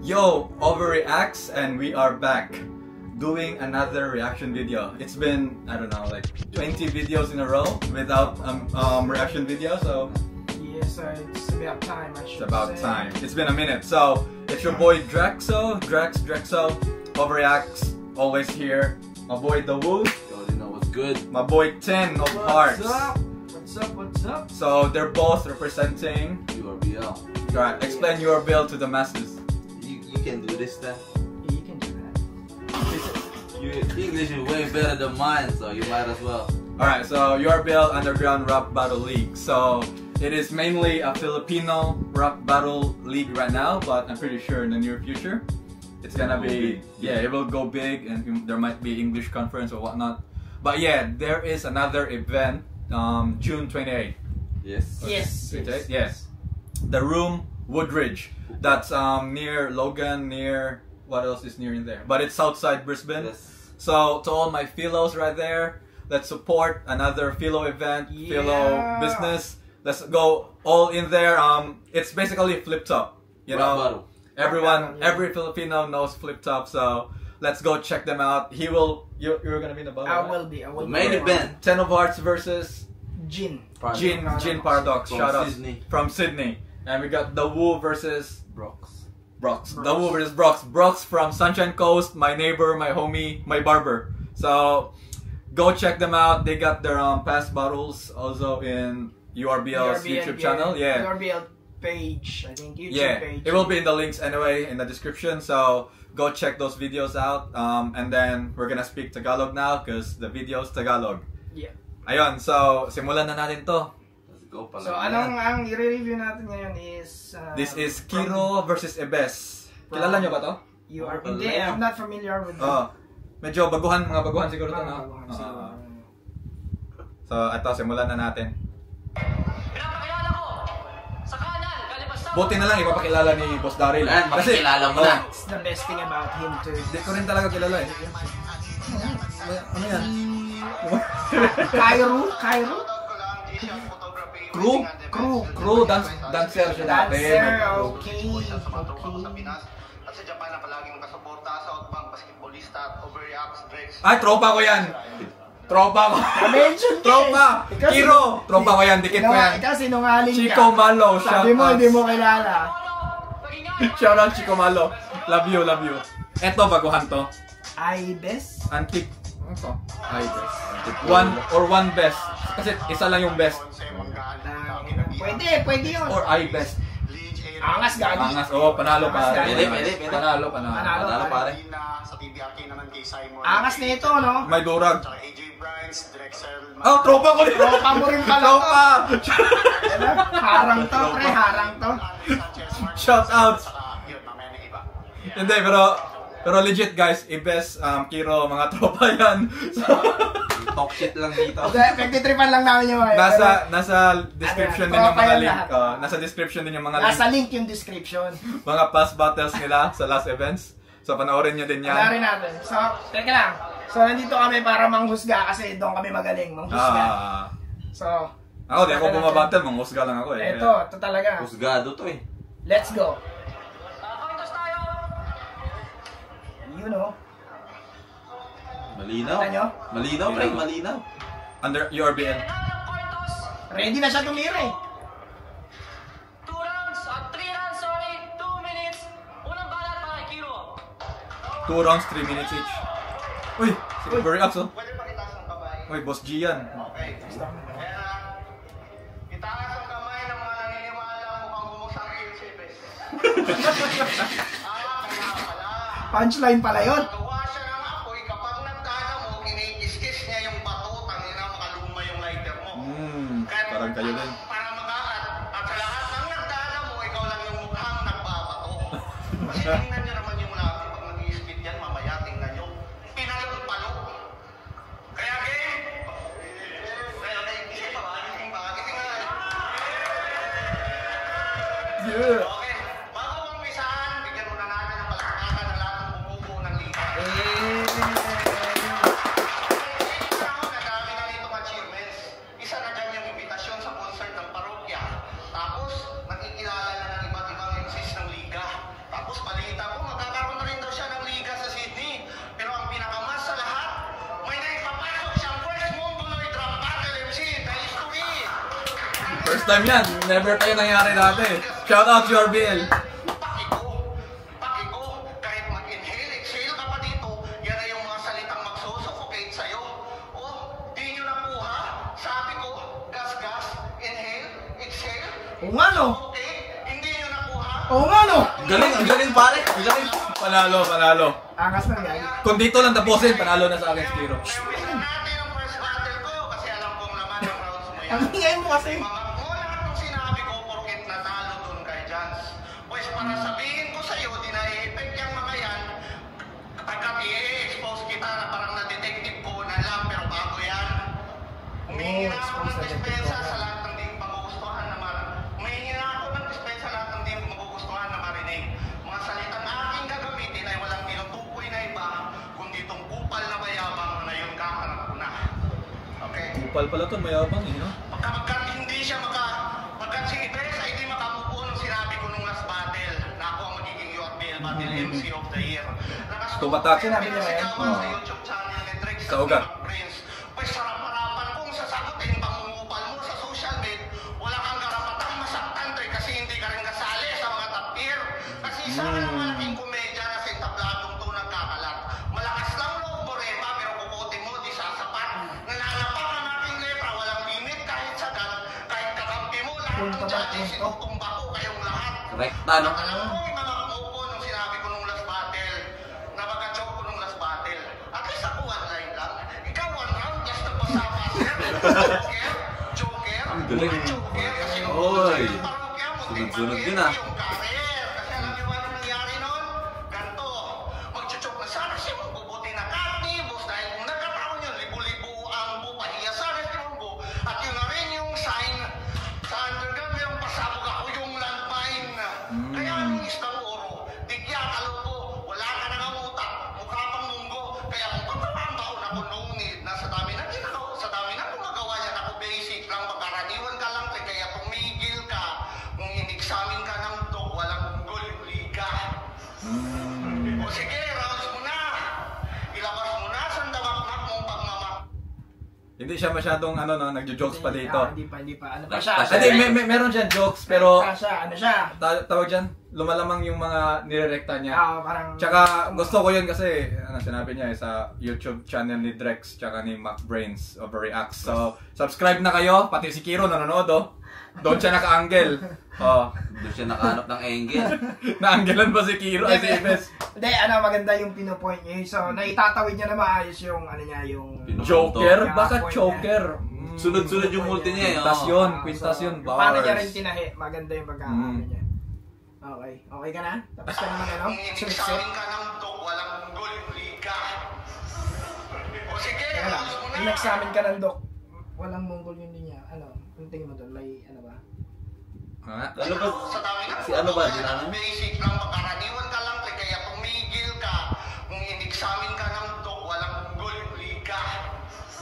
Yo, Overreacts, and we are back doing another reaction video. It's been, I don't know, like 20 videos in a row without reaction video, so yes, it's about time. It's about time. It's been a minute. So it's your boy Drexo, Overreacts, always here. My boy The Woo. You know what's good. My boy 10 of Hearts. What's up? So they're both representing URBL. Alright, explain URBL to the masses. You can do this then. Yeah, you can do that. Your English is way better than mine, so you might as well. Alright, so URBL Underground Rap Battle League. So it is mainly a Filipino rap battle league right now, but I'm pretty sure in the near future it's gonna be, yeah, it will go big and there might be English conference or whatnot. But yeah, there is another event, June 28th. Yes. Okay. Yes. 28th? Yes. The Room Woodridge. That's near Logan, near, what else is near in there? But it's outside Brisbane. Yes. So to all my philos right there, let's support another philo event, philo business. Let's go all in there. It's basically Flip Top. You know, every Filipino knows Flip Top, so let's go check them out. You're gonna be in the battle. I right? will be. The main event. 10 of Hearts versus Jin Paradox. From Shout out Sydney. from Sydney. And we got The Woo versus Brox. The Woo versus Brox from Sunshine Coast, my neighbor, my homie, my barber. So go check them out. They got their past battles also in URBL's YouTube channel. Yeah. URBL page, I think. YouTube page. It will be in the links anyway in the description. So go check those videos out. And then we're gonna speak Tagalog now because the video's Tagalog. Yeah. Ayun, so simulan na natin to. Let's go pala. So ang i-review natin ngayon is This is Kiro versus Ebes. Kilala nyo ba to? Hindi, I'm not familiar with them. Oh. Medyo mga baguhan siguro to, no? Baguhan siguro. So, ito, simulan na natin. Pinapakilala ko sa kanan, kalibas Buti na lang ipapakilala ni Boss Daryl. Ayan, makikilala mo na. It's the best thing about him too. Hindi ko rin talaga kilala eh. Ano yan? Cairo? Crew, dancer siya dati. Dancer, okay. At sa Japan na palaging nakasuporta sa outbound basketballista at Overreacts Drex. Ay, tropa ko yan! Tropa ko! Mention Tropa! Kiro! Tropa ko yan, dikit ko yan. Ikaw sinungaling ka. Chico Malo, shout Sabi mo, out. hindi mo kilala. Shout out Chico Malo. Love you. Eto, baguhan to. Ibes? Antique. Ano to? Ibes. One best. Kasi isa lang yung best. Pwede yun. Or I-best. Angas, gagi. Angas. Oo, panalo pa. Pwede. Panalo. Panalo pare. Sa TBRK naman kay Simon. Angas na ito, no? May durag. Tsaka AJ Bryans, Drexel. Oh, tropa ko rin. Tropa mo rin pala. Tropa! Harang to, pre. Harang to. Shout out. Yun, mamaya na iba. Hindi, pero legit guys, i-best Kiro, mga tropa yan. So, Talk shit lang dito. Pagtitripan lang namin yung mga. nasa description din yung tropa mga yan link. lahat. Nasa description din yung mga link. Nasa link yung description. Mga past battles nila sa last events. So panoorin nyo din yan. Panoorin natin. So, teka lang. So, nandito kami para manghusga kasi doon kami magaling. Manghusga. So, Ako, di ako bumabattle. Manghusga lang ako eh. ito talaga. Husgado to eh. Let's go. Pointers tayo. You know. Malinaw. Kita nyo? Malinaw, pre. Malinaw. Under URBN. Kailangan ng pointers. Ready na siya tumira eh. 2 rounds, 3 rounds, sorry. 2 minutes. Unang balat para kay Kiro. 2 rounds, 3 minutes each. Uy! Si Overreacts oh. Pwede pakitaas ng kamay. Uy, Boss G yan. Okay. Kaya, itaas ang kamay ng mga naniniwala mukhang bumusakil si Bes. Kaya pala. Punchline pala yun. Gawa siya ng apoy, kapag nagdana mo, kinikiskis niya yung bato, tangina makaluma yung lighter mo. Parang kayo din. Para makakat. At sa lahat ng nagdana mo, ikaw lang yung mukhang nagbabato. Kasi tingnan niyo naman yung natin pag nag-i-spit yan, mamaya tingnan niyo. Pinalong-palo. Kaya game. Kaya isip pa ba? Gising ba? Gising na. Yeah! Okay. Bago umpisahan, bigyan muna natin ng palakpakan ng lahat ng bumubuo ng liga. Nagkami na nitong achievements. Isa na dyan yung imbitasyon sa concert ng parokya. Tapos, nakikilala na ng iba't ibang MCs ng liga. Tapos, balita ko, time yan. Never tayo nangyari dati. Shout out URBL. Pakiko, kahit mag-inhale, exhale ka pa dito, yan na yung mga salitang magsusuffocate sa'yo. Oh, di nyo nakuha? Sabi ko, gas, inhale, exhale. Oo nga no. Okay, hindi nyo nakuha? Oo nga no. Ang galing pare. Ang galing. Panalo. Angas na yan. Kung dito lang tapusin, panalo na sa akin si Kiro. Nervous na natin yung first battle ko kasi alam kong naman ang rounds mo yan. Ang hingay mo kasi. Lahat ng sinabi ko porket natalo dun kay Jans. Pues para sabihin ko sa'yo, dina-effect yung mga yan, pagka i-expose kita na parang na-detective ko na lang, pero bago yan. Humingi na ako ng dispensa sa lahat ng di magugustuhan na humingi na ako ng dispensa sa lahat ng di magugustuhan na marinig. Mga salitang aking gagamitin ay walang tinutukoy na iba, kundi itong kupal na mayabang na yung kaharap ko na. Okay? Kupal pala to, mayabang eh, no? Pagkat hindi siya pagkat si Ibres ay hindi makamupo nung sinabi ko nung last battle na ako ang magiging URBL Battle MC of the Year. Tumatak. Sinabi niya ba yan? Sa YouTube channel ni Drex Sa ugat. Prince. Pues sarap-harapan kung sasagutin pangungupal mo sa social media, wala kang karapatang masaktan Dre kasi hindi ka rin kasali sa mga top tier. Kasi isa ka ng malaking komedya na sa entabladong to nagkakalat. Malakas lang loob mo rema pero kukutin mo di sasapat. Nananapak ang aking letra, walang limit kahit sagat, kahit kakampi mo, lahat ng judges sinutumba ko kayong lahat. Rekta, no? Alam mo yung mga umupo nung sinabi ko nung last battle, na magka-choke ko nung last battle. At least ako one line lang. Ikaw one round, just na pasama sir. Joker. Ang galing. Joker. Kasi nung Oy. parokya mo, Sunod-sunod yun, ah. yung career. Kasi alam niyo ba anong nangyari nun? Ganto. Magchuchok na sana siya magbubuti na carnivores dahil kung nagkataon yun, libo-libo ang bupahiya sa restaurant. At yun na rin yung sign sa underground yung pasabog ako yung landmine. Kaya anong isang oro? Tigya, kaloko, wala ka nang ang utak, mukha pang munggo. Kaya kung pagpapantaon ako no need na sa dami na ginagawa, sa dami na gumagawa yan ako basic lang, magkaraniwan ka lang, kaya tumigil ka. Kung in-examine ka ng dog, walang unggol yung liga. O sige, rounds mo na. Ilabas mo na sa damakmak mong pagmamak. Hindi siya masyadong nagjo-jokes pa dito. Hindi pa. Ano pa siya? Hindi, meron siya jokes pero Ano siya? tawag dyan, lumalamang yung mga nirerekta niya. Parang... Tsaka gusto ko yun kasi sinabi niya sa YouTube channel ni Drex tsaka ni MacBrains Overreacts. So, subscribe na kayo, pati si Kiro nanonood Doon siya naka-angle. Doon siya nakahanap ng angle. Na-anglean ba si Kiro? Ay, si Ibes. Hindi, maganda yung pinopoint niya. So, naitatawid niya na maayos yung, yung... Joker? Yung Bakit point Joker? Sunod-sunod yung multi niya. Quintas yun, bars. Paano niya rin tinahi? Maganda yung pagkakano niya. Okay ka na? Tapos ka naman Kung in-examine ka ng dog, walang unggol yung liga. O sige, rounds mo na. Kung nag-examine ka ng doc, walang monggol yun din niya. Kung tingin mo doon, may ano ba? Ano ba? Sa dami na Si ano ba? Dinano? Basic lang, magkaraniwan ka lang, kaya tumigil ka. Kung in-examine ka ng dog, walang unggol yung liga.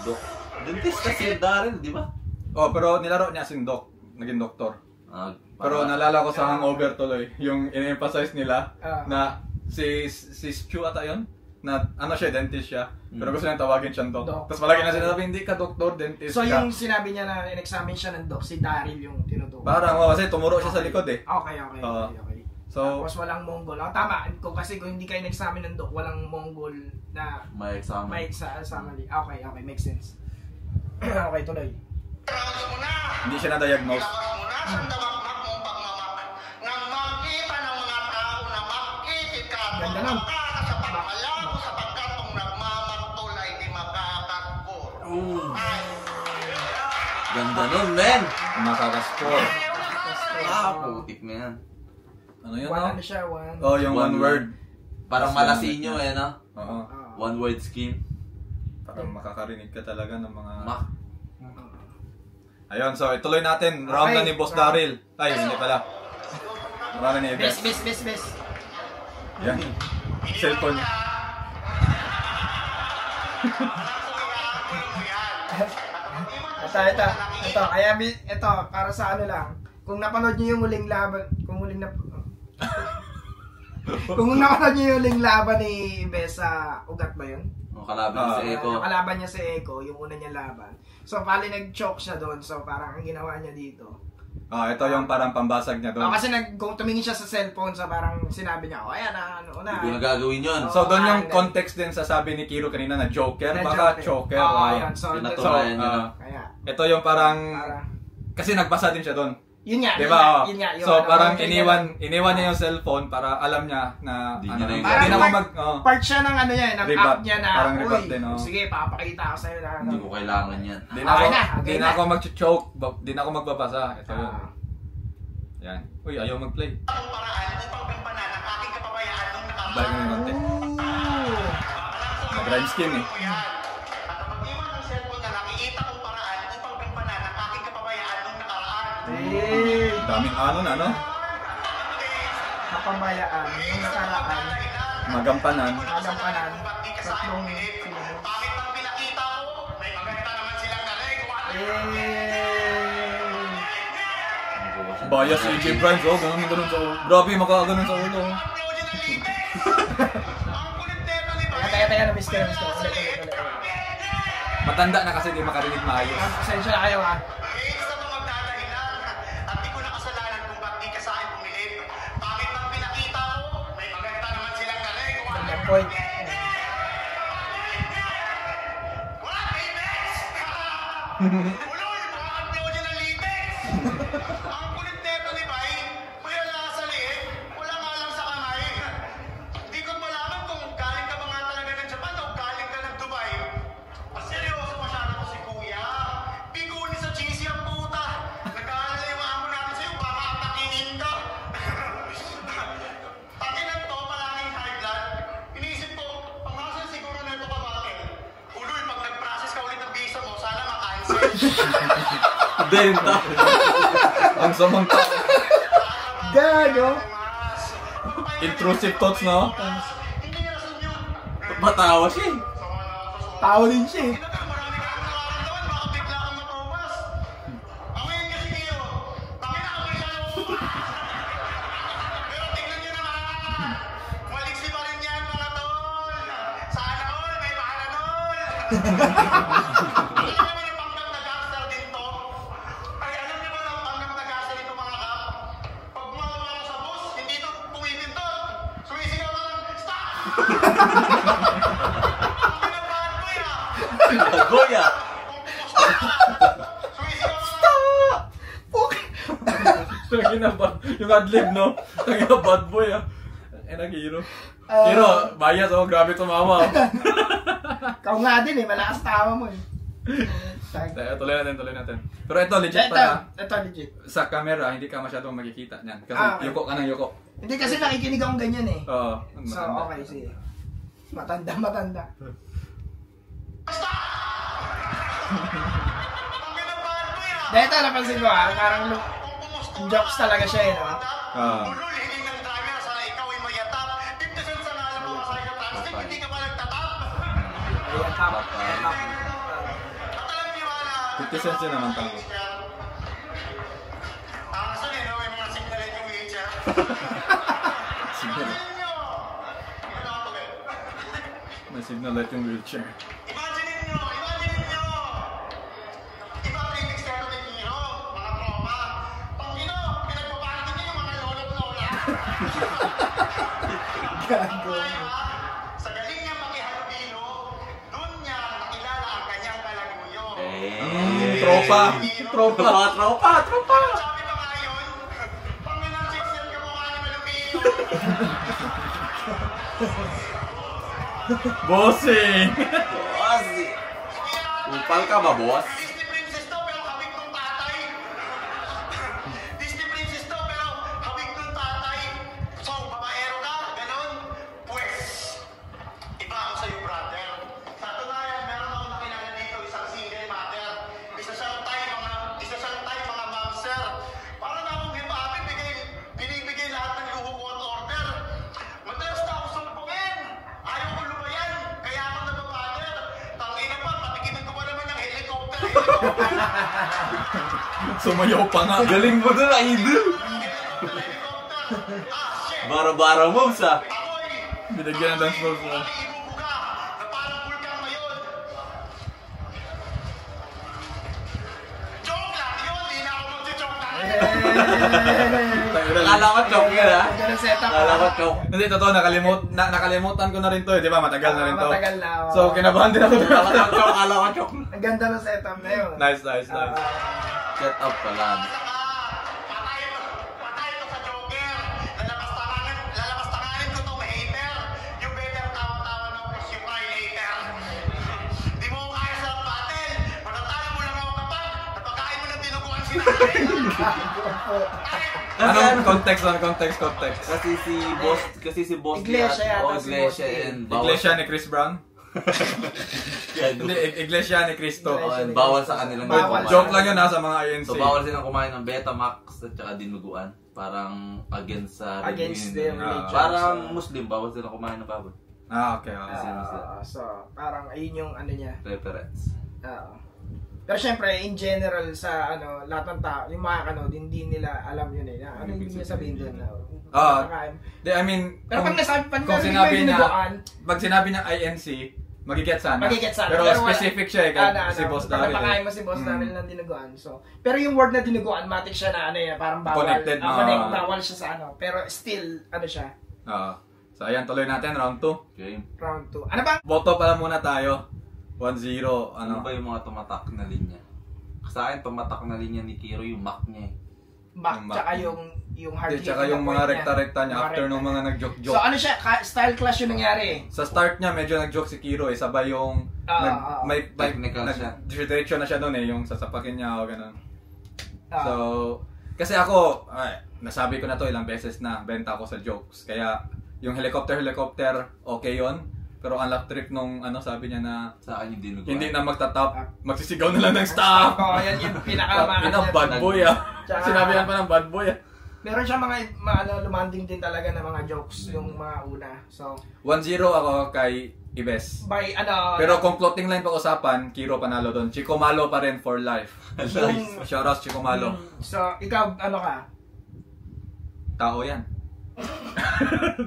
Dok. Dentist kasi Daryl, di ba? Pero nilaro niya sing naging doktor. Pero nalala ko sa Hangover tuloy, yung in-emphasize nila na si Stu ata yun? Na siya, dentist siya. Pero gusto niya tawagin siyang doc. Tapos palagi na sinabi, hindi ka doktor, dentist so, ka. So yung sinabi niya na in-examine siya ng doc, si Daryl yung tinutukoy. Parang, kasi tumuro siya sa likod eh. Okay. So, tapos walang monggol. Tama. Kasi kung hindi kayo in-examine ng doc, walang monggol na may exam. Okay, makes sense. Okay, tuloy. Rounds mo na. Hindi siya na-diagnose. Ilabas mo na sa damakmak mong pagmamak. Nang makita ng mga tao na makikit ka, Ganda lang. sa pagmalago sapagkat kung nagmamaktol ay di makakakor. Ganda nun, men! Makaka-score. Putik na yan. Ano yun, Ano siya, one? yung one word. Parang malasinyo no? Oo. One word scheme. Parang makakarinig ka talaga ng mga... Mak. Ayun, so ituloy natin. Round na ni Boss Daryl. Ay, hindi pala. Round na ni Ibes. Best. Yan. Cellphone. Ito. Kaya ito, para sa ano lang. Kung napanood niyo yung huling laban, kung napanood niyo yung huling laban ni Ibes sa Ugat ba yun? Kalaban si Eko. Kalaban niya si Eko, yung una niya laban. So, pali nag-choke siya doon. So, parang ang ginawa niya dito, Ito yung parang pambasag niya doon. Kasi tumingin siya sa cellphone sa parang sinabi niya, ayan na, ano na. Hindi ko na gagawin yun. So doon yung context din sa sabi ni Kiro kanina na Joker, baka Choker. Ayan, so ito yung parang, kasi nagbasa din siya doon. Yun nga, diba? yun nga. So parang iniwan niya yung cellphone para alam niya na Di ano, niya hindi na ako part siya ng ano yan, ng app niya na, parang rebat din, sige, papakita ko sa'yo na ano. Hindi ko kailangan yan. Di na ako mag-choke, di na ako magbabasa. Ito yun. Yan. Uy, ayaw mag-play. Ang paraan upang gampanan ang aking kapabayaan nung nakaraan. Balik na yung konti. Mag-rhyme scheme eh. At ang pag-iwan ng cellphone na nakikita kong paraan upang gampanan ang aking kapabayaan nung nakaraan. Daming ano na, no? Kapabayaan nung nakaraan. Magampanan. Magampanan. Tatlong bakit pag pinakita ko, may maganda naman silang nalay. Bias si AJ Grimes, ganun sa ulo. Grabe, makakaganon sa ulo. Teka, na-miss ko. Matanda na kasi di makarinig maayos. Pasensya na kayo, ha? Sa mga magdadahilan at di ko na kasalanan kung ba't di ka sa akin pumilip. Bakit pag pinakita ko, may maganda naman silang nalay. Good point. Wala, Apex! Wala, yung mga upload yun ng Litex! Ang kulit neto ni Bay, kuya lang sa liit, wala nga lang sa kamay. Di ko malaman kung galing ka ba nga talaga ng Japan o galing ka ng Dubai. Seryoso masyado ko si kuya. Biguni sa cheesy ang puta. Nag-aalala yung amo natin sa'yo, baka atakinin ka. Takinan to, palanging high blood. Iniisip ko, pangkasan siguro na ito kabakin. Uloy, pag nag-process ka ulit ng visa mo, sana makancel. Benta. Ang samang tao. Gago. Intrusive thoughts, no? Hindi niya rason yun. Matawa siya eh. Tao din siya, eh. Marami ka nararamdaman, baka bigla kang matumas. Ang ngayon kasi kayo, pakinakamay siya loob. Pero tingnan nyo naman, maliksi pa rin yan mga tol. Sana all, may pahala tol. Alam niyo ba yung panggap na gangster din to? Ay, alam niyo ba yung panggap na gangster dito mga kap? Pag bumababa ka sa bus, hindi to pumipintot. Sumisigaw ka lang, stop! Goya. Yung adlib, no? Tangina bad boy, Hero. Hero, bias ako, grabe tumawa. Ikaw nga din, eh. Malakas tawa mo, eh. Tuloy natin. Pero ito, legit pa. Ito, legit. Sa camera, hindi ka masyadong makikita niyan. Kasi Okay. yuko ka ng yuko. Hindi kasi nakikinig akong ganyan, eh. Oo. So, okay, sige. Matanda. Dahil ito, napansin ko, parang jokes talaga siya, eh, no? Ulul, hindi ng driver, sana ikaw ay mayatap. 50 cents sa nalang mo masaya ka plastic, hindi ka pa nagtatap. Ayan, tama. At alam niyo ba na... 50 cents din naman tango. Ang saan yun, may mga signalet yung wheelchair. Signal. Imagine nyo! Ano ako ba? May signal light yung wheelchair. Imagine nyo! Iba ang remix na ito ni Hero, mga tropa. Pangino, pinagpapakitin niyo yung mga lolo't lola. Gago. Sa galing niya makihalubilo, doon niya nakilala ang kanyang kalaguyo. Tropa. Tropa. Sabi pa nga yun, Panginoon 6 yan kamukha ni Malupino. Bossing! Boss. Upal ka ba, boss? Disney princess to pero hawig ng tatay. Disney princess to pero hawig ng tatay. So, babaero ka, ganun. Pues, iba ako sa'yo, brother. Sa tunayan, meron akong nakilala dito, isang single mother. Isa siyang tay, mga mamser. Para na akong hipapi, binibigay lahat ng luho ko at order. Madalas na ako sumpungin. Ayaw ko lumayan, kaya ako nababader. Tangina pa, patikitin ko pa naman yung helicopter. Sumayaw pa nga. Galing mo dun, idol. Bara-bara moves, ah. Binigyan ng dance moves mo. Ibubuga na parang bulkan ngayon. Joke lang yun, di na ako mag-joke lang. Akala ko choke yun ha. Ganun setup. Akala ko choke. Hindi, totoo, nakalimutan ko na rin to eh, di ba? Matagal na rin to. Matagal na. So, kinabahan din ako. Akala ko choke. Ang ganda ng setup na yun. Nice. Set up pala. Patay ito sa Joker. Lalabas tanganin ko itong hater. You better tawa-tawa ng plus yung kay hater. Di mo kaya sa battle. Matatalo mo lang ako kapag napakain mo ng tinuguan si nanay. Anong context? Kasi si Boss Iglesia yata si Iglesia Boss D. and Iglesia ni Chris Brown? Hindi, Iglesia ni Cristo. Iglesia. Bawal sa kanilang Bawal. Joke lang yun ha sa mga INC. So bawal silang kumain ng Betamax at saka dinuguan. Parang against sa Against their religion. Parang Muslim, bawal silang kumain ng baboy. Okay. So, parang ayun yung ano niya. Reference. Pero syempre, in general, sa lahat ng tao, yung mga hindi nila alam yun eh. Ano yung ibig sabihin doon? I mean, Pero kung sinabi niya, pag sinabi niya INC, magigets sana. Pero specific siya eh, si Boss Daryl. Napakain mo si Boss Daryl ng dinuguan. So, pero yung word na dinuguan, matik siya na parang bawal. Connected na. Bawal siya sa Pero still, siya. So, ayan, tuloy natin, round 2. Okay. Round 2. Ano ba? Boto pala muna tayo. 1-0, Ano ba yung mga tumatak na linya? Sa akin, tumatak na linya ni Kiro yung Mac niya eh. Mac, tsaka yung hard hit. Tsaka yung mga rekta-rekta niya after nung mga nag-joke-joke. So ano siya, style clash yung nangyari. Sa start niya, medyo nag-joke si Kiro eh. Sabay yung may technical siya. Diretso na siya doon eh, yung sasapakin niya o gano'n. So, kasi ako, nasabi ko na to ilang beses na, benta ako sa jokes. Kaya, yung helicopter, okay yon. Pero ang lap trip nung sabi niya na sa akin yung dinuguan. hindi na magtatap, magsisigaw na lang ng staff. Yan yung pinakamakasya. Bad boy Sinabihan pa ng bad boy Meron siya mga lumanding din talaga na mga jokes yung mga una. So 1-0 ako kay Ibes. By Pero kung floating line pag-usapan, Kiro panalo doon. Chico Malo pa rin for life. Shoutout Chico Malo. So ikaw ka? Tao yan.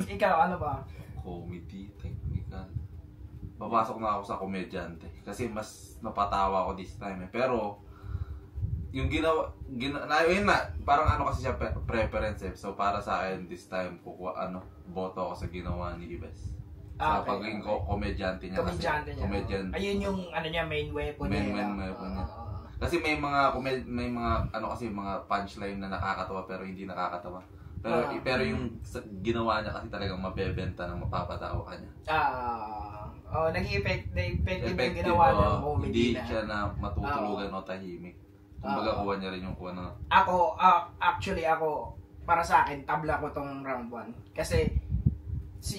Ikaw ano ba? Comedy, technical. Papasok na ako sa komedyante. Kasi mas napatawa ako this time eh. Pero, yung yun na, parang kasi siya preference eh. So para sa akin this time, boto ako sa ginawa ni Ibes. Sa pagiging komedyante niya. Comedian. Ayun yung niya, main weapon niya. Kasi may mga mga punchline na nakakatawa pero hindi nakakatawa. Pero yung ginawa niya kasi talagang mabebenta ng mapapatawa ka niya. Nag-effective yung ginawa niya. Hindi siya na matutulugan o tahimik. Kumbaga kuha niya rin yung kuha na. Actually, para sa akin, tabla ko tong round 1. Kasi,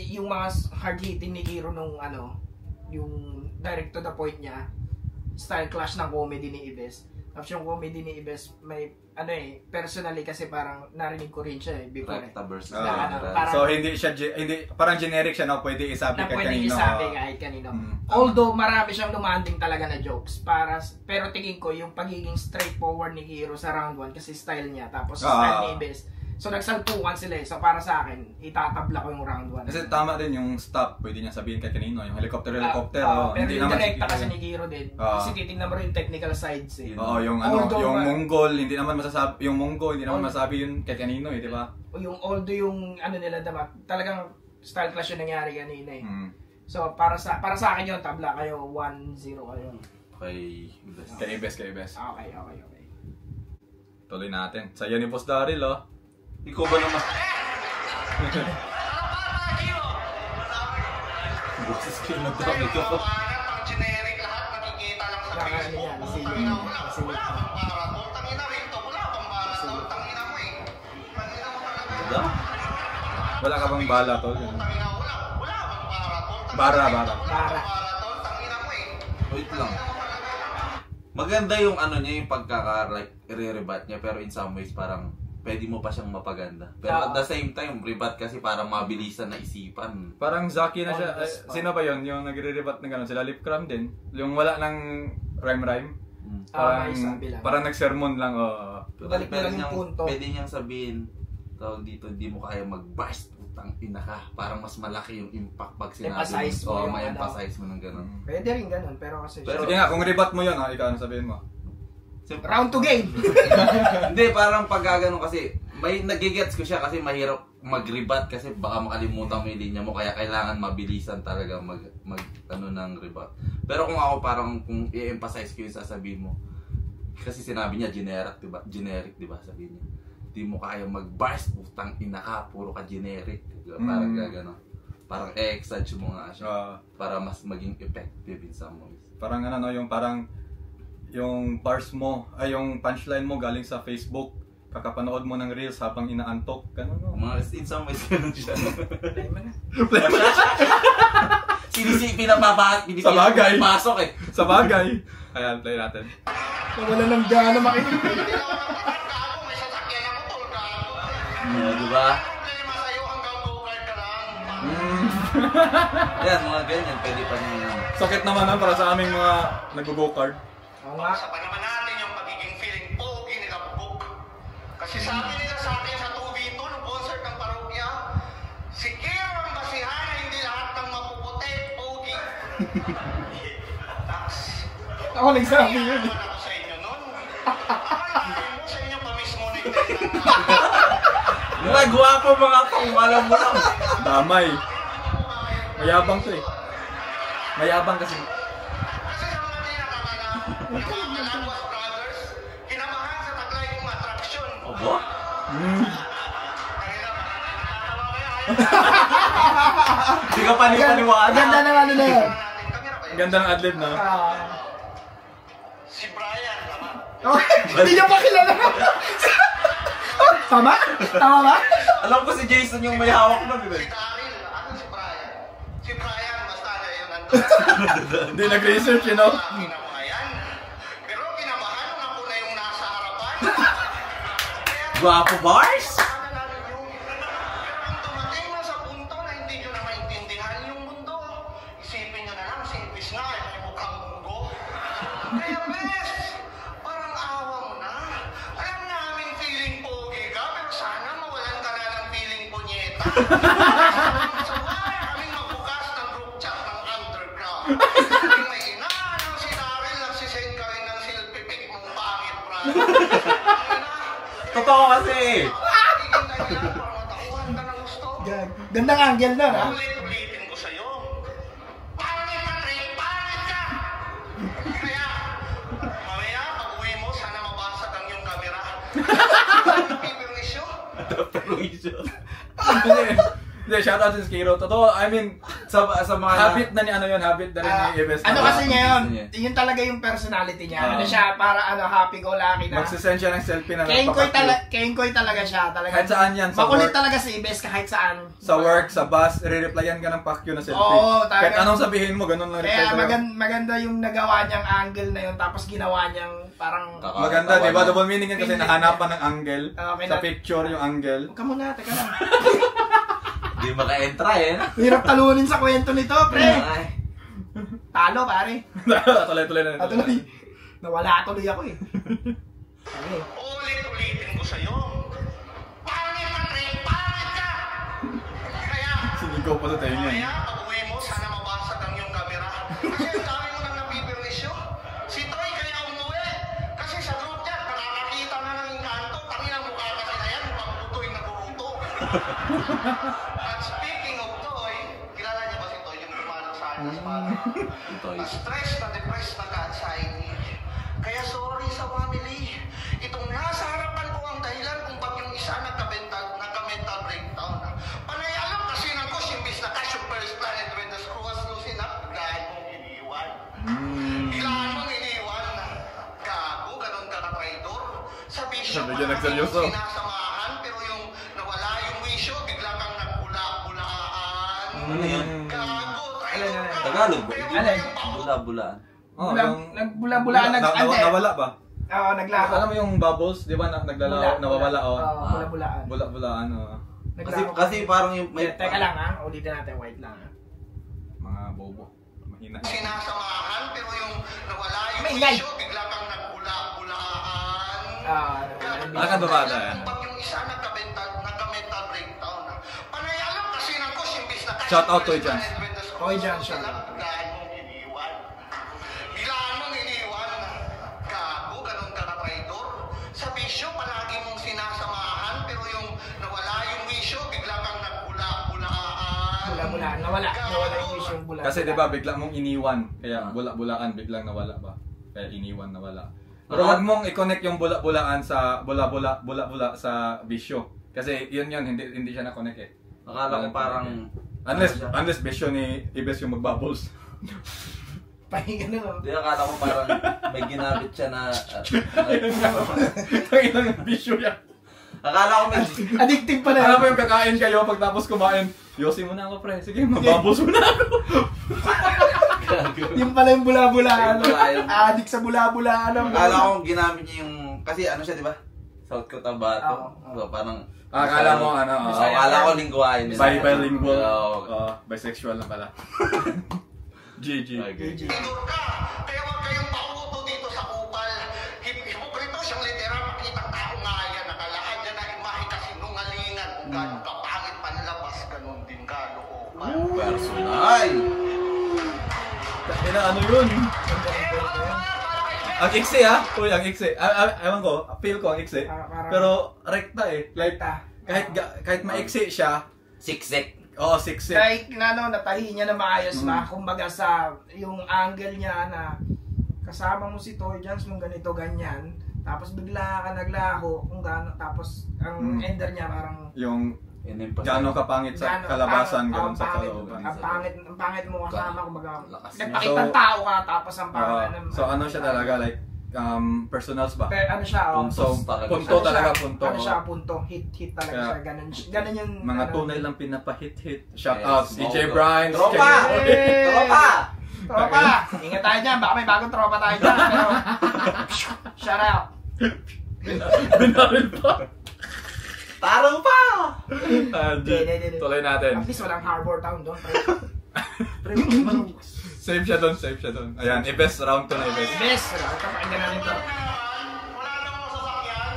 yung mga hard hitting ni Kiro nung yung direct to the point niya, style clash ng comedy ni Ibes. Tapos yung comedy ni Ibes, may personally kasi parang narinig ko rin siya before. So hindi parang generic siya na pwede isabi kahit kanino. Although marami siyang lumanding talaga na jokes pero tingin ko yung pagiging straightforward ni Kiro sa round 1 kasi style niya tapos style ni Ibes. So nagsalpukan sila eh. So para sa akin, itatabla ko yung round 1. Kasi tama din yung stop, pwede niya sabihin kahit kanino, yung helicopter. Pero yung direkta kasi ni Kiro din. Kasi titignan mo rin yung technical sides eh. Yung Mongol, hindi naman masasabi yun kahit kanino eh, di ba? Although yung nila talagang style clash yung nangyari kanina eh. So para sa akin yun, tabla kayo, 1-0 kayo. Kay Ibes. Okay. Tuloy natin. Sa'yo ni Boss Daryl Ikaw ba naman? Boses ko yung nagdami ko pa. Pang generic lahat, nakikita lang sa Facebook. Tangina mo lang, wala pang marathon. Tangina rin to, wala pang marathon. Tangina mo eh. Tangina mo talaga. Wala ka bang bala, tol? Tangina mo lang, wala pang marathon. Bara. Marathon, tangina mo eh. Wait lang. Maganda yung niya, yung i-rebat niya, pero in some ways parang pwede mo pa siyang mapaganda. Pero at the same time, rebat kasi parang mabilisan na isipan. Parang Zaki na siya. Sino ba yun? Yung nagre-rebat na gano'n? Sila Lip Cram din. Yung wala ng rhyme. Parang nag-sermon lang. Balik mo lang yung punto. Pwede niyang sabihin, tawag dito, hindi mo kaya mag-burst. Putang ina ka. Parang mas malaki yung impact pag sinabi mo. May emphasize mo ng gano'n. Pwede rin gano'n, pero kasi... Sige nga, kung rebat mo yun, ikaw ano sabihin mo? Siyempre. Round 2 game. Hindi, parang pagkaganon kasi, may nagigets ko siya kasi mahirap mag-rebat kasi baka makalimutan mo yung linya mo kaya kailangan mabilisan talaga mag ng rebat. Pero kung ako parang kung i-emphasize ko yung sasabihin mo, kasi sinabi niya generic, diba? Generic, diba? Sabihin niya. Di mo kaya mag-bars, putang ina ka, puro ka generic. Diba? Parang gano'n. Parang exage mo nga siya. Para mas maging effective in some ways. Parang ano, yung parang yung bars mo, ay yung punchline mo galing sa Facebook. Kakapanood mo ng reels habang inaantok. Ganun, no? In some ways, gano'n siya. Sinisipi na babahat, Sa bagay. Pasok eh. Sa bagay. Ayan, play natin. Wala nang gana makinig. Hindi ako nagpapagkago, may sasakyan ako, tol, gago. Diba? Problema sa'yo hanggang go-kart ka lang. Yan, mga ganyan, pwede pa niya yan. Sakit naman ha, para sa aming mga nag-go-kart. Oo nga. Sa pa naman natin yung pagiging feeling pogi ni Kapbuk. Kasi sabi nila sa atin sa 2v2 nung concert ng parokya, si Kiro ang basihan na hindi lahat ng mapuputi, pogi. Ako nagsabi yun. Kaya ako sa inyo nun. Akalain mo sa inyo pa mismo na yung Nagwapo mga pang, alam mo lang. Damay. Mayabang to eh. Mayabang kasi. Kasi sa mga Kalagwas Brothers, kinamahan sa taglay kong atraksyon. Obo? Hindi ka panipaniwala. Ganda naman nila yun. Ganda ng adlib, no? Si Brian, tama? Oh, hindi niya pa kilala. Tama? Tama ba? Alam ko si Jason yung may hawak nun, Si diba? Daryl, ano si Brian? Si Brian, basta na yun Hindi nag-research, you know? Kinamayan. Pero kinamahan nung ako na yung nasa harapan. Gwapo bars? Pero kung dumating na sa punto na hindi nyo na maintindihan yung mundo, isipin nyo na lang, si Ibis nga, ay may mukhang munggo. Kaya bes, parang awa mo na. Alam namin feeling pogi ka, pero sana mawalan ka na ng feeling punyeta. So why kaming magbukas ng group chat ng underground? Kaming may inaanong si Daryl, nagsisend ka rin ng selfie pic mong pangit, brad. Totoo kasi. Gandang angle na, ha? Ulit-ulitin ko sa'yo. Pangit ka, Trey! Pangit ka! Kaya, mamaya, pag-uwi mo, sana mabasag ang iyong kamera. Pipernisyo? Hindi, shoutout sa Skiro. Totoo, I mean, Sa mga habit na ni ano yun, habit na rin ni Ibes. Ano kasi ngayon, niya. yun talaga yung personality niya. Ano siya, para happy-go-lucky na. Magsisend siya ng selfie na Kengkoy talaga siya. Talaga. Kahit saan yan, sa Makulit work. talaga si Ibes kahit saan. Sa work, sa bus, re-replyan ka ng pakyo na selfie. Oo, talaga. Kahit anong sabihin mo, ganun lang reply Kaya sa'yo. maganda yung nagawa niyang angle na yun, tapos ginawa niyang parang... Maganda, di ba? Double meaning yan kasi nahanapan ng angle. Okay Sa na. picture yung angle. Huwag ka muna, teka lang. Hindi maka-entra eh. Hirap talunin sa kwento nito, pre. Ay. Talo, pare. Tuloy-tuloy na. Tuloy. Nawala tuloy ako eh. Okay. Ulit-ulitin ko sa'yo. Pangit ka, Trey! Pangit ka! Kaya, Sinigaw pa sa tayo niya. mamaya, pag-uwi mo, sana mabasag ang iyong kamera. Kasi ang dami mo nang napipernisyo. Si Toy kaya umuwi. Kasi sa group chat, nakakakita na ng inkanto. Tanginang mukha kasi na yan, mukhang putoy na buruto. At speaking of Toy, kilala niya ba si Toy yung pumanong sa akin sa parang stress na depressed na ka-anxiety. Kaya sorry sa family. Itong nasa harapan ko ang dahilan kung ba't yung isa nagka-mental breakdown. Panay alam kasi ng kus, imbis na cash yung first planet when the screw was loosen up, biglaan mong iniwan. Biglaan mong iniwan. Gago, ganun ka na traidor. Sa bisyo, Sabi niya, nagseryoso. sinasamahan, pero yung nawala yung wisyo, bigla kang nagbula-bulaan. Ano yun? Gago, traidor ka. Tagalog ba? Alin? Bula-bulaan. Oh, yung... Nagbula-bulaan Nawala ba? Oo, naglako. Alam mo yung bubbles, di ba? Nawawala, oh. Bula-bulaan. Bula-bulaan, oh. Kasi parang yung may... Teka lang ha, ulitin natin, white lang ha. Mga bobo. Mahina. Sinasamahan, pero yung nawala yung May ingay. wisyo, bigla kang nagbula-bulaan. Wala kang babada, yan. Pag yung isa nagka-mental breakdown. Panay alam kasi ng kus, imbis na Shout out to Jans. Toy Jans, shout out. Biglaan mong iniwan. Biglaan mong iniwan. Gago, ganun ka na nawala yung wish yung bula. Kasi 'di ba bigla mong iniwan, kaya bula-bulaan biglang nawala ba? Kaya iniwan nawala. Pero wag mong i-connect yung bula-bulaan sa bula-bula sa bisyo. Kasi yun hindi siya na-connect eh. Akala ko parang Unless bisyo ni Ibes yung magbubbles. Pahinga na. Di, akala ko parang may ginamit siya na Tangina ng bisyo yan. akala ko may Addictive pa Alam mo na. yung kakain kayo pagtapos kumain, yosin mo na ako pre, sige magbubbles mo na ako. Yung pala yung bula-bulaan. Yung pala yung- Addict sa bula-bulaan. akala ko ginamit niya yung kasi ano siya, di ba? South Cotabato. Oo. So, parang Akala mo akala ko lingwahe nila. bilingual. Oo. Bisexual na pala. GG. Okay. Tinur ka! Kaya huwag kayong pauto dito sa kupal. Hipokrito siyang litera, makitang tao nga yan. Nakalaan niya na imahe kasinungalingan. Kung gano'ng kapangit panlabas, ganun din kalooban. Personal. Ano yun? Ang iksi ha? Uy, ang iksi. Ewan ko, feel ko ang iksi. Parang- Pero rekta eh. Like, Rekta. kahit maiksi siya, Siksik. oo, siksik. Kahit natahi niya na maayos ba, kumbaga sa yung angle niya na kasama mo si Toy Jans nung ganito ganyan, tapos bigla ka naglaho kung gaano, tapos ang ender niya parang Yung Inimpas. gaano kapangit sa kalabasan, gano'n sa kalooban. ang pangit mo kasama, kumbaga Lakas niya. nagpakitang tao ka tapos ang pangit So ano siya talaga, like, personals ba? pero ano siya, Puntos So, talaga. punto ano talaga, siya, punto. ano siya, punto, hit talaga Kaya, siya, ganun yung Mga ano, tunay lang pinapahit-hit. Shout Yes, out, DJ Mogo. Brian. Tropa! Hey! Tropa! Tropa! Ingat tayo dyan, baka may bagong tropa tayo dyan, pero shout out. Binaril pa. Tarong pa! Hindi. Tuloy natin. At least walang harbor town doon, pre. Pre, Save siya doon. Ayan, i-best round to na i-best. best, kapakinggan natin to. Wala namang sasakyan.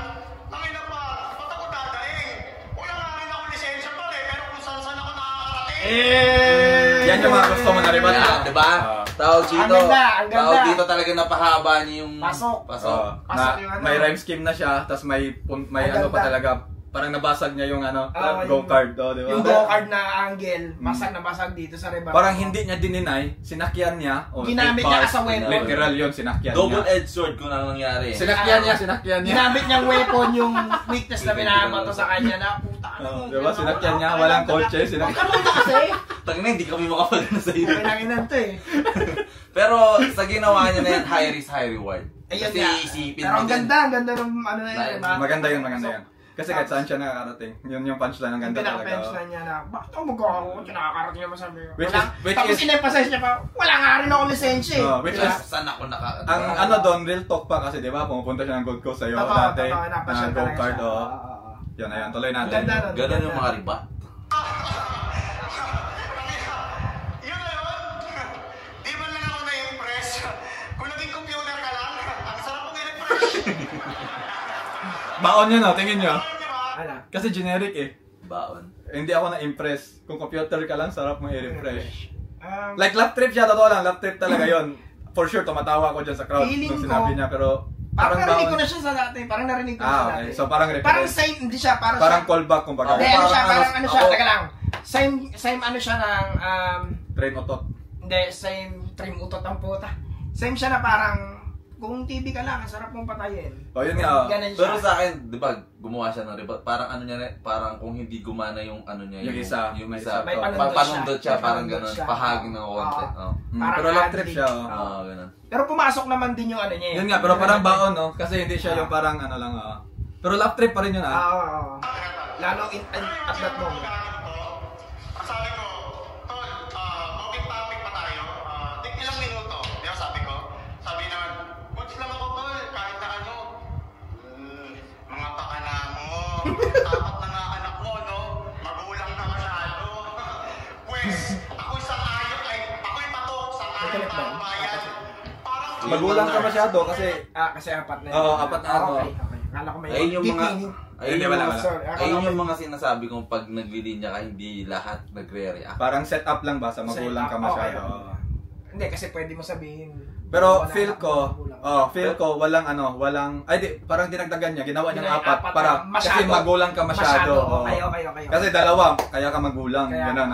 Tangina pa, ba't ako dadaing? Wala nga rin ako lisensya pa eh, pero kung saan ako nakakarating. Yan yung mga gusto mo na ribat. Yan, di ba? Tawag dito. Ang ganda. Tawag dito talaga napahaba niya yung Pasok. Pasok. Pasok yung ano. May rhyme scheme na siya, tapos may Ang ano pa ganda. talaga, parang nabasag niya yung ano, Ah, go-card, di ba? Yung go-card na angle, basag na basag dito sa rebate. Parang hindi niya dininay, sinakyan niya. Ginamit 8 niya bars. as a weapon. Literal yun, sinakyan niya. Double-edged sword kung ano nangyari. Sinakyan niya. Ginamit niyang weapon yung weakness na binabato sa kanya na puta. Di ba? Sinakyan niya, walang kotse, sinakyan. Ano na kasi? Tangina, hindi kami makapagana sa iyo. Pinanginan to eh. Pero sa ginawa niya na yan, high risk, high reward. Ayun Kasi nga. isipin Pero mo ang din. ganda ng ano na yun. diba? Maganda yun. Kasi kahit saan siya nakakarating. Yun yung punchline, ang Yung ganda talaga. pinaka-punchline niya na, bakit ako mag-ako? Nakakarating naman sabi ko. Which Tapos is- in-emphasize niya pa, wala nga rin ako lisensya eh. Which Diba? is- Saan ako Ang ano doon, real talk pa kasi, di ba? Pumupunta siya ng Gold Coast sa'yo Totoo, dati. napasyal talaga Go-kart, siya. oh. Oo. Yun, ayan, tuloy natin. Ganda nun. Ganun yung mga riba. Yun na yun. Di ba lang ako na-impress? Kung naging computer ka lang, ang sarap mong i-refresh. Baon yun, oh, tingin nyo. Di ba? Ano? Kasi generic eh. Baon. Hindi ako na-impress. Kung computer ka lang, sarap mo i-refresh. Um, Like, lap trip siya, totoo lang. Lap trip talaga yon. For sure, tumatawa ako dyan sa crowd Feeling nung ko, sinabi niya, pero parang narinig ko baon. na siya sa dati. Parang narinig ko na siya Ah, dati. okay. So, parang reference. Parang same, hindi siya, parang Parang siya. callback, kumbaga. Hindi, ano siya, parang parang ano siya, ako- teka lang. Same ano siya ng, Train otot. hindi, same trim utot ang puta. Same siya na parang, kung TV ka lang, ang sarap mong patayin. O, yun nga. Ganun siya. Pero sa akin, di ba, gumawa siya ng riba. Parang ano niya, parang kung hindi gumana yung ano niya. Yung isa. Yung May isa. isa. May Panundot siya, May parang panundot ganun. siya. Pahagi ng konti. Oo. Oh. Parang Pero lap trip ad-lib. siya. Oo. Oo, ganun. Pero pumasok naman din yung ano niya eh. Yun nga, pero parang baon, no? Kasi hindi siya yung parang ano lang, Pero lap trip pa rin yun, Oo. Lalo at that moment. Ang sabi ko, Tol, moving topic pa tayo. Ilang minuto. Di ba sabi ko? Sabi naman, goods lang ako, Tol. Kahit na ano. Mga pakana mo. Apat na nga anak mo, no? Magulang ka masyado. Pwes, ako'y sangayon ay, ako'y patok sa aking taong bayan. Parang Magulang ka masyado kasi Kasi apat na yun. Oo, apat na ako. Okay. Kala ko may Ayun yung mga... Hindi, wala. Sorry, akala Ayun ko yung mga sinasabi kong pag naglilinya ka, hindi lahat nagre-react. parang set up lang ba sa magulang ka Set up, masyado. okay. Hindi, kasi pwede mo sabihin. Pero wala feel anak ko, mo, magulang ka. Feel ko walang parang dinagdagan niya, ginawa niyang apat para masyado. kasi magulang ka masyado. Okay. Kasi dalawa, kaya ka magulang, gano'n.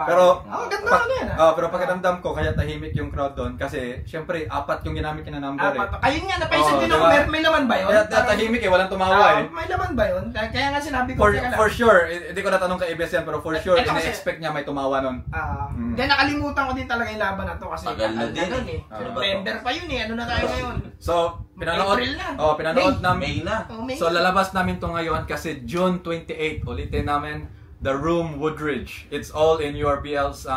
Pero ganda na yan. pero pakiramdam ko kaya tahimik yung crowd doon kasi syempre apat yung ginamit niya na number eh. Ayun nga, napansin din ako, may laman ba yun? Kaya tahimik eh, walang tumawa eh. May laman ba yun? Kaya nga sinabi ko, For sure, hindi ko natanong kay EBS yan, pero for sure, ina-expect niya may tumawa nun. Kaya nakalimutan ko din talaga yung laban na to kasi tagal na din eh. November pa yun eh, ano na tayo ngayon? So, pinanood namin. May na. So, lalabas namin to ngayon kasi June 28, ulitin namin, The Room Woodridge. It's all in URBL's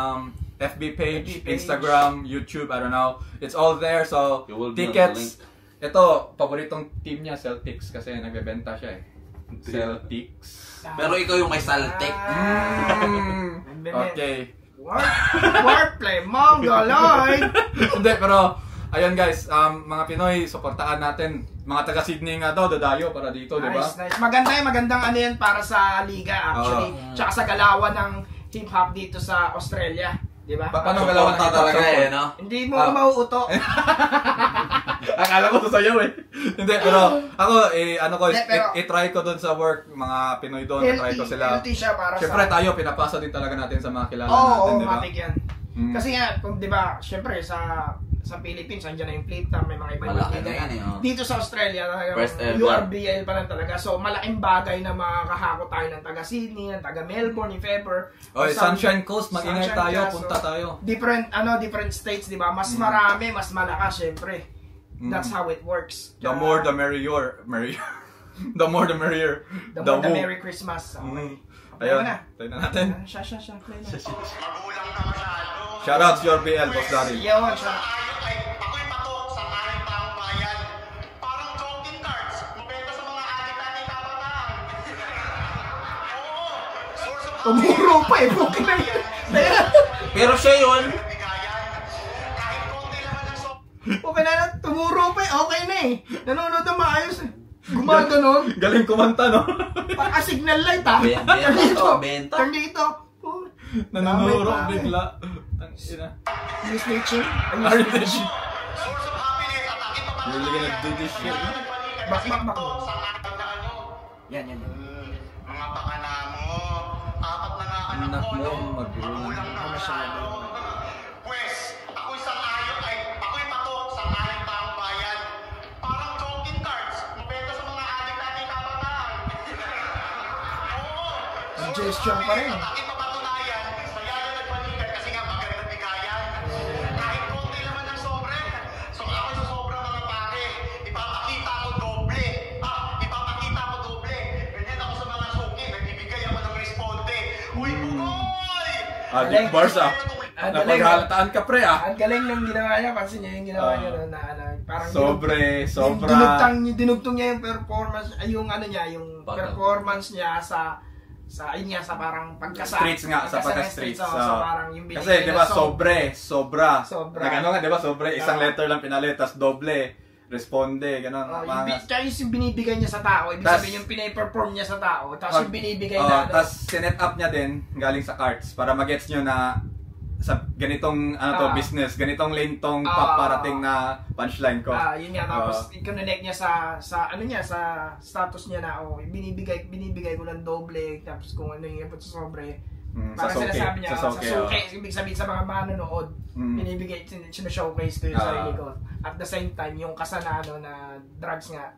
FB page, Instagram, YouTube, I don't know. It's all there, so tickets. Ito, paboritong team niya, Celtics, kasi nagbebenta siya eh. Celtics. Pero ikaw yung may Celtic. Okay. Wordplay, Mongoloid! Hindi, pero ayun guys, mga Pinoy, suportaan natin. Mga taga Sydney nga daw, dadayo para dito, di ba? Nice. Magandang ano yan para sa liga actually. Tsaka sa galawan ng hip-hop dito sa Australia. Di ba? Paano galawan ng talaga eh, no? Hindi mo mauuto. Akala ko to sa'yo eh. Hindi, pero ako, i-try ko dun sa work, mga Pinoy doon, i-try ko sila. Siya para Siyempre tayo, pinapasa din talaga natin sa mga kilala natin, di ba? Oo, matik yan. Kasi nga, di ba, siyempre sa Philippines, andyan na yung flip-top, may mga ibang liga yan. Dito sa Australia, URBL pa lang talaga. So, malaking bagay na makakahako tayo ng taga Sydney, ng taga Melbourne, if ever. Sunshine Coast, mag-ingay tayo, punta tayo. Different states, di ba? Mas marami, mas malakas, siyempre. That's how it works. The more the merrier. The more the merrier. The more the Merry Christmas. Okay. Ayun, tayo na natin. Siya, play na. Magulang ka masyado. Shoutouts your BL, Boss Daryl. Yawan siya. Ako'y patok sa aking taong bayan. Parang jogging cards. Mabenta sa mga adik natin kabataan. Oo. Source of Tumuro pa eh, bukin na yan. Pero siya yun. bigayan. Kahit konti naman ng Okay na, tumuro pa eh, okay na eh. Nanonood na maayos eh. Gumaganon. Galing kumanta, no? Paka-signal light ha. Benta. Turn dito. Nanunurok bigla. Ang ina. Are you snitching? Are you snitching? source of happiness at aking papatay. You're really gonna do this shit, no? Back. Sa aking ano. Yan. Mga pakana mo. Apat na nga anak Anak ko, mo, no? magulang. Magulang na masyado. Pwes, ako'y patok sa aking taong bayan. Parang jogging cards. Mabenta sa mga adik natin kabataan. Oo. Suggestion pa rin. At aking papatunayan, kaya na nagpalikat kasi nga maganda bigayan. Kahit konti naman ng sobre. So ako'y sa sobra mga pare. Ipapakita ko doble. Ganyan ako sa mga suki. Nagbibigay ako ng responde. Uy, bugoy! Big bars ah. Napaghalataan ka pre ah. Ang galing ng ginawa niya, pansin niya yung ginawa niya na parang Sobra. dinugtong niya yung performance, yung performance niya sa ayun nga, sa parang Streets nga, sa pagka-streets. So parang yung binigay kasi di ba sobra. Sobra. Nagano nga di ba sobre, isang letter lang pinalit, tas doble, responde, gano'n. Yung binibigay niya sa tao, ibig sabihin yung pinay-perform niya sa tao, tapos yung binibigay na. Tapos sinet up niya din, galing sa cards, para magets nyo na sa ganitong business, ganitong lane tong paparating na punchline ko. Yun nga, tapos i-connect niya sa status niya na binibigay ko ng doble, tapos kung ano yung input sa sobre. Parang sinasabi niya, sa showcase, ibig sabihin sa mga manonood, binibigay, sinashowcase ko yung sarili ko. At the same time, yung kasanano na drugs nga.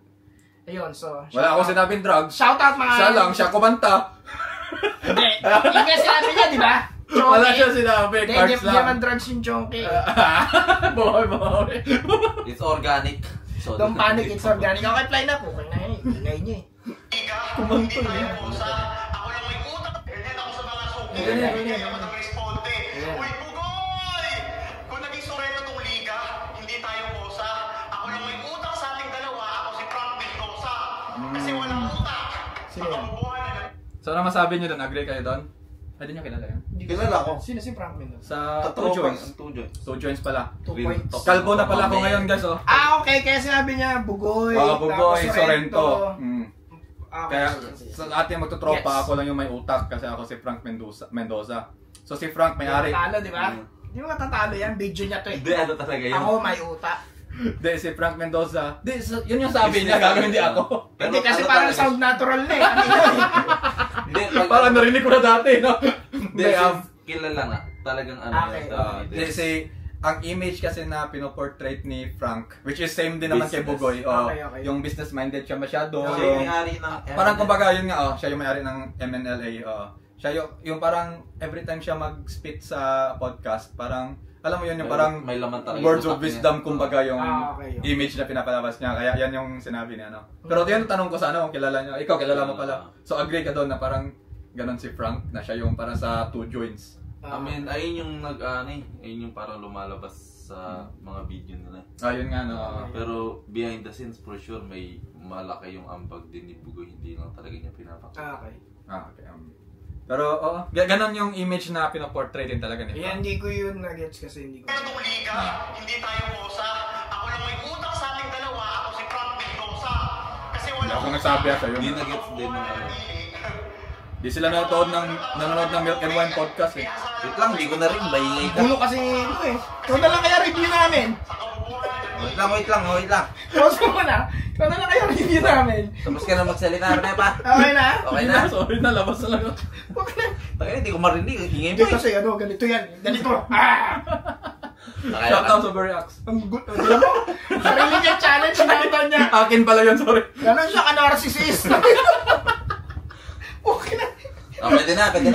Ayun, so... Wala akong sinabing drugs. Shoutout mga... Siya lang, siya kumanta. Hindi, yung nga sinabi niya, di ba? Wala siya sinabi, cards lang. Hindi naman drugs yung chonky. Bawi. It's organic. So, Don't panic, it's organic. Okay, fly na po. Okay na yun, ingay niya eh. Kumanto niya. Ako lang may utak. Ganyan ako sa mga suki. Ganyan ako ng responde. Uy, bugoy! Kung naging sureto tong liga, hindi tayo kosa. Ako lang may utak sa ating dalawa. Ako si Frank Mendoza. Kasi walang utak. Sino yan? So ano masabi niyo doon? Agree kayo doon? Ay, di niyo kilala yan? kilala ko. Sino si Frank Mendoza? Sa 2 joints. 2 joints. 2 joints pala. 2 points. Kalbo na pala ako ngayon guys oh. Okay, kaya sinabi niya, Bugoy. Bugoy, tapos Sorrento. Okay. Kaya sa ating magtutropa, ako lang yung may utak kasi ako si Frank Mendoza. So si Frank may-ari. Matatalo, di ba? Hindi mo matatalo yan, video niya to eh. Hindi, ano talaga yun? Ako may utak. Di, si Frank Mendoza. Di, yun yung sabi niya, gagawin hindi ako. Hindi kasi ano parang talaga sound natural na eh. Hindi, Parang narinig ko na dati, no? Hindi, kilala nga. Talagang ano. Okay. Kasi, ang image kasi na pinoportrait ni Frank, which is same din naman kay Business. Bugoy. Okay. Yung business-minded siya masyado. Siya yung may-ari ng... Parang kumbaga yun nga, siya yung may-ari ng MNLA. Siya yung parang every time siya mag-spit sa podcast, parang alam mo yun yung parang may laman talaga words yung of wisdom kumbaga yung Okay. image na pinapalabas niya. Kaya yan yung sinabi niya, no? Pero yan tanong ko sa ano, kilala niya. Ikaw, kilala mo pala. So agree ka doon na parang ganon si Frank, na siya yung parang sa two joints. I mean, ayun yung ayun yung parang lumalabas sa mga video nila. Ayun nga, no? Pero behind the scenes, for sure, may malaki yung ambag din ni Bugoy. Hindi lang talaga niya pinapakita. Okay. Okay. Pero, ganon yung image na pinaportray din talaga ni Frank. Hindi ko yun na-gets kasi hindi ko. Itong liga, hindi tayo kosa. Ako lang may utak sa ating dalawa, ako si Frank Mendoza. Kasi wala Ako nagsabi sa iyo. Hindi na-gets din ng ano. Di sila nanonood ng Milk and Wine podcast eh. Wait lang, hindi ko na rin. Maingay ka. Gulo kasi ito eh. Ikaw na lang kaya review namin. Wait lang. Pause mo na. Ikaw na lang kaya review namin. Tapos ka na magsalita na pa. Okay na? Okay na? Sorry na, labas na lang. Okay na. Tagay, hindi ko marinig. Ingay Hindi mo eh. kasi ganito yan. Ganito. Shout out sa Buriax. Ang good. Alam mo? Sarili niya challenge. Nakita niya. Akin pala yun, sorry. Ganon siya ka-narcissist. Okay na. Pwede na. Pwede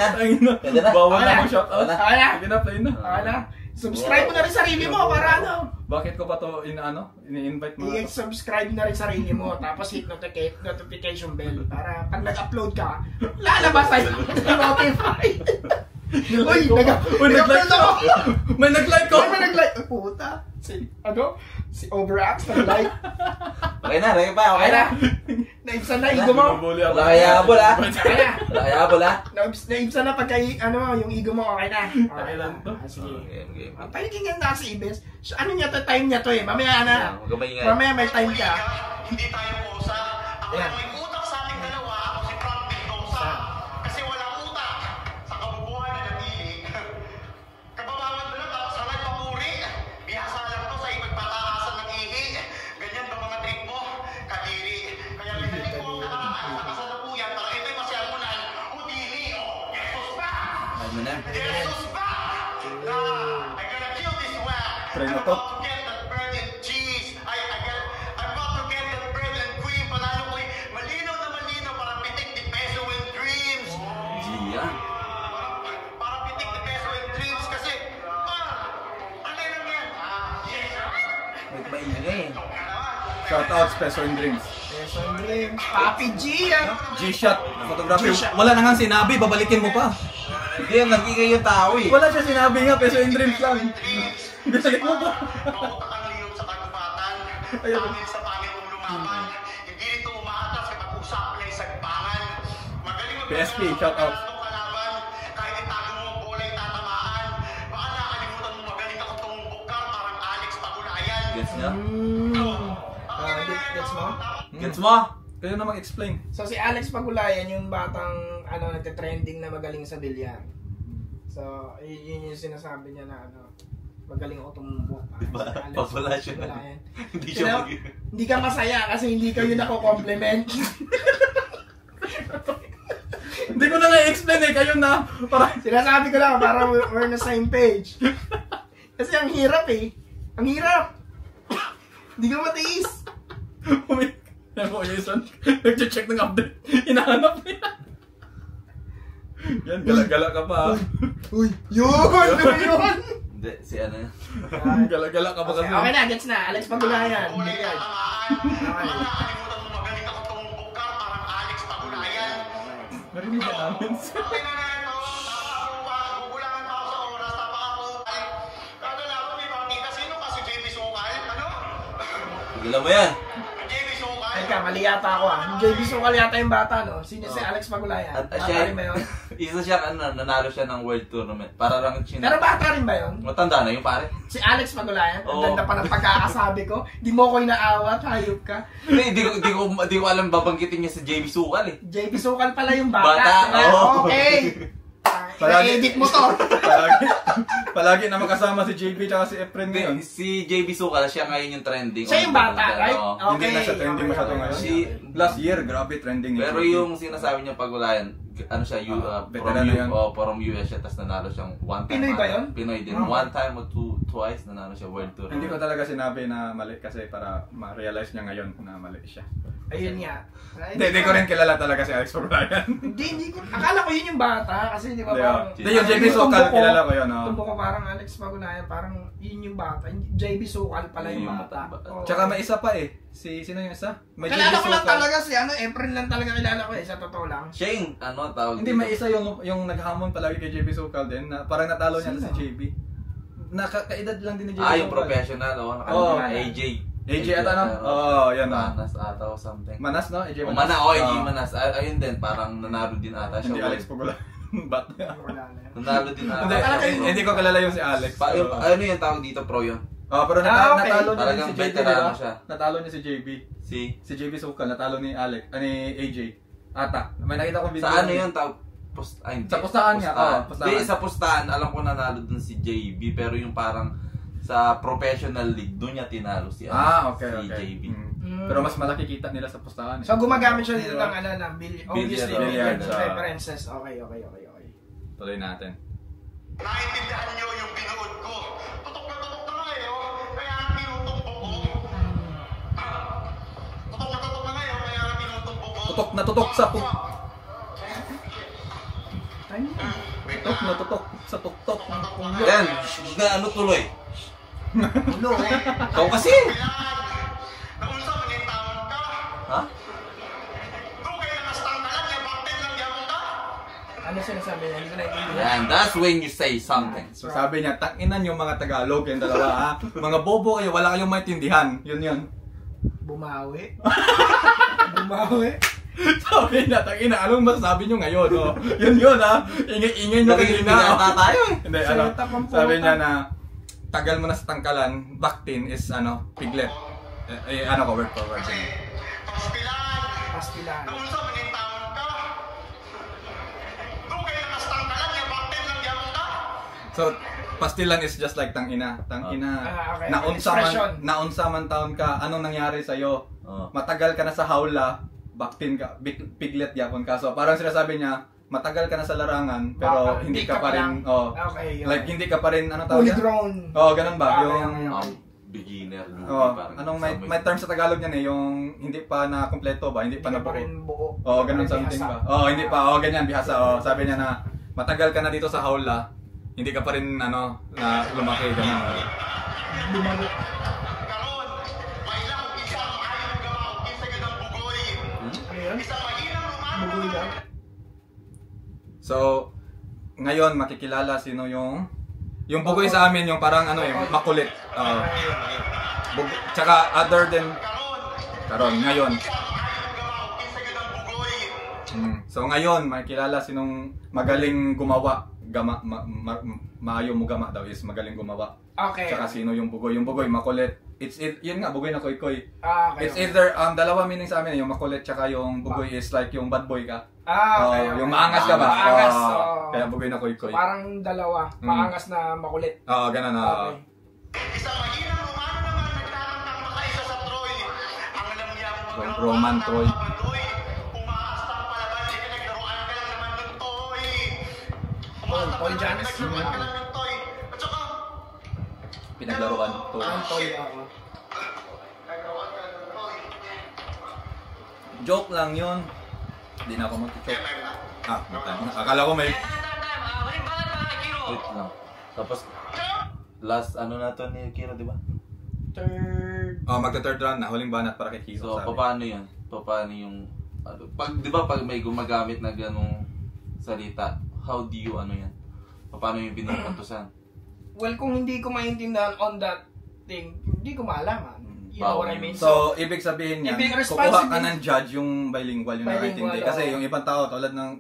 na. Bawal Okay na. na mo shout out. Okay na. Sige na, play na. Okay na. Subscribe mo na rin sarili mo para ano. Bakit ko pa to ini-invite mo? I-subscribe na rin sarili mo, tapos hit notification bell para pag nag-upload ka, lalabas tayo notify. Uy, nag-upload ako! May nag-like ko! May nag-like. Puta. Si Overax nag-like. Okay na, okay pa. Okay na. Naibsan na ego mo. Wala kaya habol ah. Okay na. Wala kaya habol ah. Naibsan na pagka yung ego mo, okay na. Okay lang. Sige. Game. Paligingin na si Ibes. Ano niya to, time niya to eh. Mamaya na. Huwag ka maingay. Mamaya may time ka. Hindi tayo kosa. Ako Ayan. lang may utak sa ating dalawa, ako si Frank Mendoza. Kasi walang utak sa kabubuhan na nabili. Kababawan mo lang, tapos halay papuri. Bihasa lang to sa ipagpataasan ng ihi. Ganyan ba mga trip mo? Kadiri. Kaya binalik ko ang kasalukuyan para ito'y masyamunan. Udili, Jesus ba? Ano na? Jesus ba? I'm gonna kill this one. Try na I'm to. about to get that bread and cheese. I'm about to get that bread and cream. Panalo ko'y malinaw na malinaw para pitik ni Peso and Dreams. Gia. Para pitik ni Peso and Dreams kasi, ano lang yan? Yes. Ba't maingay? Shout out Peso and Dreams. Peso and Dreams. Papi G yan. G-Shot photography. G-Shot. Wala na nga sinabi, babalikin mo pa. Hindi yan, nagigay yung tao eh. Wala siya sinabi nga, Peso and Dreams lang. Binalik mo pa. Mautak ang liyog sa kagubatan. Dahil sa pangit mong lumaban. Hindi nito umaatas kapag usapan ay sagpangan. Magaling PSP, shout out. kalaban. Kahit itago mo ang bola ay tatamaan. Baka nakalimutan mo magaling ako tumumbok ka parang Alex Pagulayan. Gets niya? Gets mo? Gets mo? Kayo na mag-explain. So si Alex Pagulayan yung batang nagte-trending na magaling sa bilyar. So yun yung sinasabi niya na magaling ako tumumbok. Diba? Alex Pabala siya. Pagulayan. Hindi siya mag- Hindi ka masaya kasi hindi kayo nako-compliment. Hindi ko na nga-explain eh, kayo na. Para Sinasabi ko lang para we're on the same page. Kasi ang hirap eh. Ang hirap. Hindi ka matiis. Alam mo, Jason, nag-check ng update. Hinahanap niya. Yan, gala-gala ka pa. Uy, yun! Hindi, si ano yun. Gala-gala ka pa kasi. Okay na, gets na. Alex Pagulayan. Bola ay Bilyar. tatamaan. Baka nakalimutan mo magaling ako tumumbok ka parang Alex Pagulayan. Narinig ka namin. Okay na na ito. Napakakuha. Gugulangan pa ako sa oras. Napakakupal. Kano na ako may partida. Sino ka si JB Sukal? Ano? Pigilan mo yan. JB Sukal? Teka, mali yata ako ah. Yung JB Sukal yata yung bata, no? Sino si Alex Pagulayan? At Bata siya, rin ba yun? isa siya, nanalo siya ng World Tournament. Para lang Pero bata rin ba yun? Matanda na yung pare. Si Alex Pagulayan? Ang Oo. ganda pa ng pagkakasabi ko. Di mo ko inaawat, hayop ka. Hindi ko alam babanggitin niya sa JB Sukal eh. JB Sukal pala yung bata. Bata, Ah, oo. Okay. I-edit mo to. palagi na makasama si JB tsaka si Efren Hindi, ngayon. si JB Sukal, siya ngayon yung trending. Siya yung bata, right? Oo. Hindi na siya trending masyado ngayon. Last year, grabe trending ni Pero JB. yung sinasabi niya pag wala yan, ano siya, veterano yan. from US siya, tapos nanalo siyang one time. Pinoy ba yun? Pinoy din. Oh. One time o twice nanalo siya World Tour. Hindi ko talaga sinabi na mali kasi para ma-realize niya ngayon na mali siya. Ayun nga. Hindi ko rin kilala talaga si Alex Pagulayan. Hindi ko. Akala ko yun yung bata kasi di ba Hindi, parang... Hindi, yung JB Sukal, kilala ko yun. Tumbo ko parang Alex Pagulayan, parang yun yung bata. JB Sukal pala yung Yung bata. bata. Oo. Tsaka may isa pa eh. Sino yung isa? May Kilala JB ko lang Sukal. talaga si Efren lang talaga kilala ko sa totoo lang. Siya yung, tawag Hindi, may isa yung naghamon palagi kay JB Sukal din. Na parang natalo niya si JB. Nakakaedad lang din ni JB Sukal. yung professional, Oo. AJ. AJ at ano? Oo, yan na. Manas ata o something. Manas, no? AJ O Manas. AJ Oo. Manas. Ayun din, parang nanalo din ata siya. Hindi Alex Pagulayan. Bat. Wala na yun. Nanalo din ata. Hindi ko kilala yung si Alex. Ano yung tawag dito, pro yun? Pero Okay. natalo niya rin Talagang si JB, veterano diba? siya. Natalo niya si JB. Si JB Sukal, natalo ni Alex, ni AJ. Ata. May nakita kong video. Sa ano yun, tawag? Sa pustahan niya, oo, pustahan. Hindi, sa pustahan, alam ko nanalo dun si JB, pero yung parang sa professional league, dun niya tinalo si Okay, si okay. JB. Pero mas malaki kita nila sa pustahan. So gumagamit siya dito ng obviously Billiard, references. Okay. Tuloy natin. Naintindihan niyo yung binuod ko. Tutok na ngayon, kaya nga tinutukbo ko. Tutok na ngayon, kaya nga tinutukbo ko. Tutok na tutok sa Wait tutok na tutok sa tuktok. Yan, na ano tuloy? Ulo. Ikaw kasi! Naunsa man yung taon ka? Ha? Kung kayo nakastang ka lang, yung bakit lang yapon ka? Ano sinasabi niya? Hindi ko naiintindihan. Yan, that's when you say something. So sabi niya, takinan yung mga Tagalog, yung dalawa ha. Mga bobo kayo, wala kayong maintindihan. Yun. Bumawi. Sabi niya, takina, anong masasabi niyo ngayon? Oh? Yun ha. Ingay niyo kanina. Pinata tayo eh. Hindi, sabi niya na, tagal mo na sa tangkalan, Baktin is piglet. Word for word. Pastilan. Naunsa man yung taon ka? Kung kayo nakastang ka lang, yung bakit lang yapon ka? So, pastilan is just like tangina. Tangina. Okay. Naunsa man taon ka, anong nangyari sa'yo? Matagal ka na sa hawla, Baktin ka, piglet yapon ka. So, parang sinasabi niya, matagal ka na sa larangan, pero hindi ka pa rin, Okay, yun. like hindi ka pa rin, ano tawag Fully yan? grown. Ganun ba? Okay, Yung, Beginner. anong may term sa Tagalog yan yung hindi pa na kumpleto ba? Hindi pa Hindi na ka pa rin buo. ganun something ba? Hindi pa. Ganyan, bihasa. Sabi niya na, matagal ka na dito sa hawla, hindi ka pa rin, na lumaki, ganun. Bumawi. Karon, may lang isang ayaw gamaw, kinsa ka ng bugoy. Ano yun? Isang mahinang Bugoy lumano lang. So, ngayon makikilala sino yung bugoy sa amin, yung parang makulit. Tsaka other than karon ngayon. So ngayon makikilala sinong magaling gumawa, maayo mo gama daw is magaling gumawa. Okay. Tsaka sino yung bugoy? Yung bugoy makulit. Yun nga, bugoy na koy-koy. Okay. It's either dalawa meaning sa amin, yung makulit tsaka yung bugoy is like yung bad boy ka. Okay. Yung maangas ka ba? Maangas. Kaya bugoy na koy-koy. Parang dalawa. Maangas na makulit. Ganun. Okay. Isang mahinang lumano naman nagtatangkang makaisa sa Troy. Ang alam niya ang Roman Troy. Umaas na palaban, di ka nagdaruan ka lang naman ng Toy. Umaas na Toy palaban, Janis. nagdaruan ka lang ng Toy. At saka, Pinaglaruan to. Ang toy ako. nagdaruan ka lang ng Toy. Joke lang yun. Hindi na ako mag-joke. Akala ko may... Huling banat para kay Kiro. Wait lang. Tapos, last na to ni Kiro, di ba? Third. Magta-third round na. Huling banat para kay Kiro. So, paano yun? Paano yung... di ba pag may gumagamit na ganong salita, how do you yan? Paano yung pinupuntusan? Well, kung hindi ko maintindihan on that thing, hindi ko malaman. You know what I mean? So, ibig sabihin niya, Ibig kukuha ka ng judge yung bilingual, yung Bilingual, nakaintindi. Kasi yung ibang tao, tulad ng,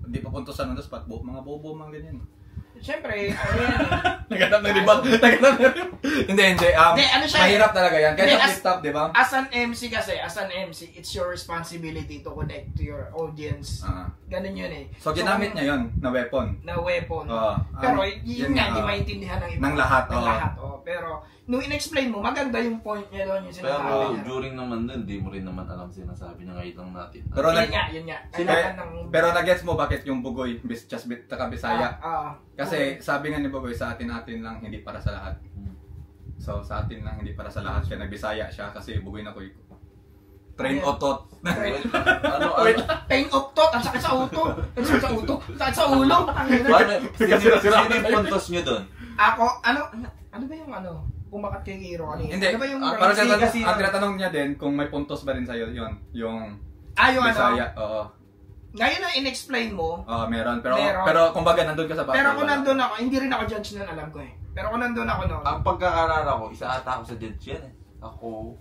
hindi pa puntusan on the spot, mga bobo, mga ganyan. Siyempre, ano yan eh. Naganap ng rival. Naganap ng rival. Hindi. Hindi, ano siya eh. Mahirap talaga yan. Kahit Hindi, sa flip top, di ba? As an MC, it's your responsibility to connect to your audience. Ganun yun eh. So, ginamit niya yun na weapon. Na weapon. Yun Pero yun nga, hindi maintindihan ng iba. Ng lahat, Ng lahat, Pero, nung in-explain mo, maganda yung point niya doon, yung sinasabi Pero niya. during naman nun, di mo rin naman alam sinasabi niya, ngayon lang natin. Pero Yun nga. Kailangan ng... Pero nag-gets mo bakit yung Bugoy, just Bisaya? Kasi okay. sabi nga ni Bugoy, sa atin lang, hindi para sa lahat. So, sa atin lang, hindi para sa lahat. Kaya nagbisaya siya kasi Bugoy na ko. Train otot. Ano? Pain of thought, ang sakit sa uto. Ang sakit sa uto. Sakit sa ulo. Sino yung puntos nyo doon? Ako, ano ba yung pumakat kay Kiro kanina? Hindi. Ano ba yung Para ranking? ang tinatanong niya din kung may puntos ba rin sa'yo yun. Yung yung Bisaya. Oo. Ngayon na in-explain mo, Meron. Pero Meron. Pero kumbaga nandun ka sa battle. pero kung wala. nandun ako, hindi rin ako judge nun, alam ko eh. Pero kung nandun ako noon, Ang pagkakalala ko, isa ata ako sa judge yan eh. Ako,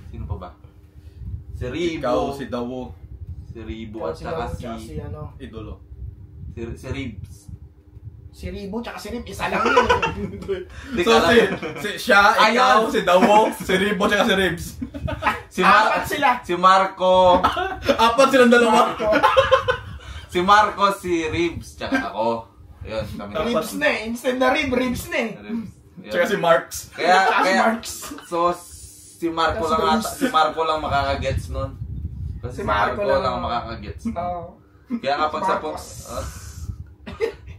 sino pa ba? Si Ribo. Ikaw, si Dawo, Si Ribo at saka si idolo. Si Ribs. Si Ribo tsaka si Rib, isa lang yun. So siya, ikaw, si Dawo, si Ribo, tsaka si Ribs. Apat sila. Si Marco. Apat silang dalawa. Si Marco, si Ribs, tsaka ako. Ayun, kami na. Ribs na eh. Instead na Ribs na eh. Ribs. Ayun. Tsaka si Marks. Tsaka si Marks. So, si Marco lang ata, si Marco lang makakagets nun. Kasi Si si Marco Marco lang lang. makakagets. Oo. Kaya kapag sa Marcos.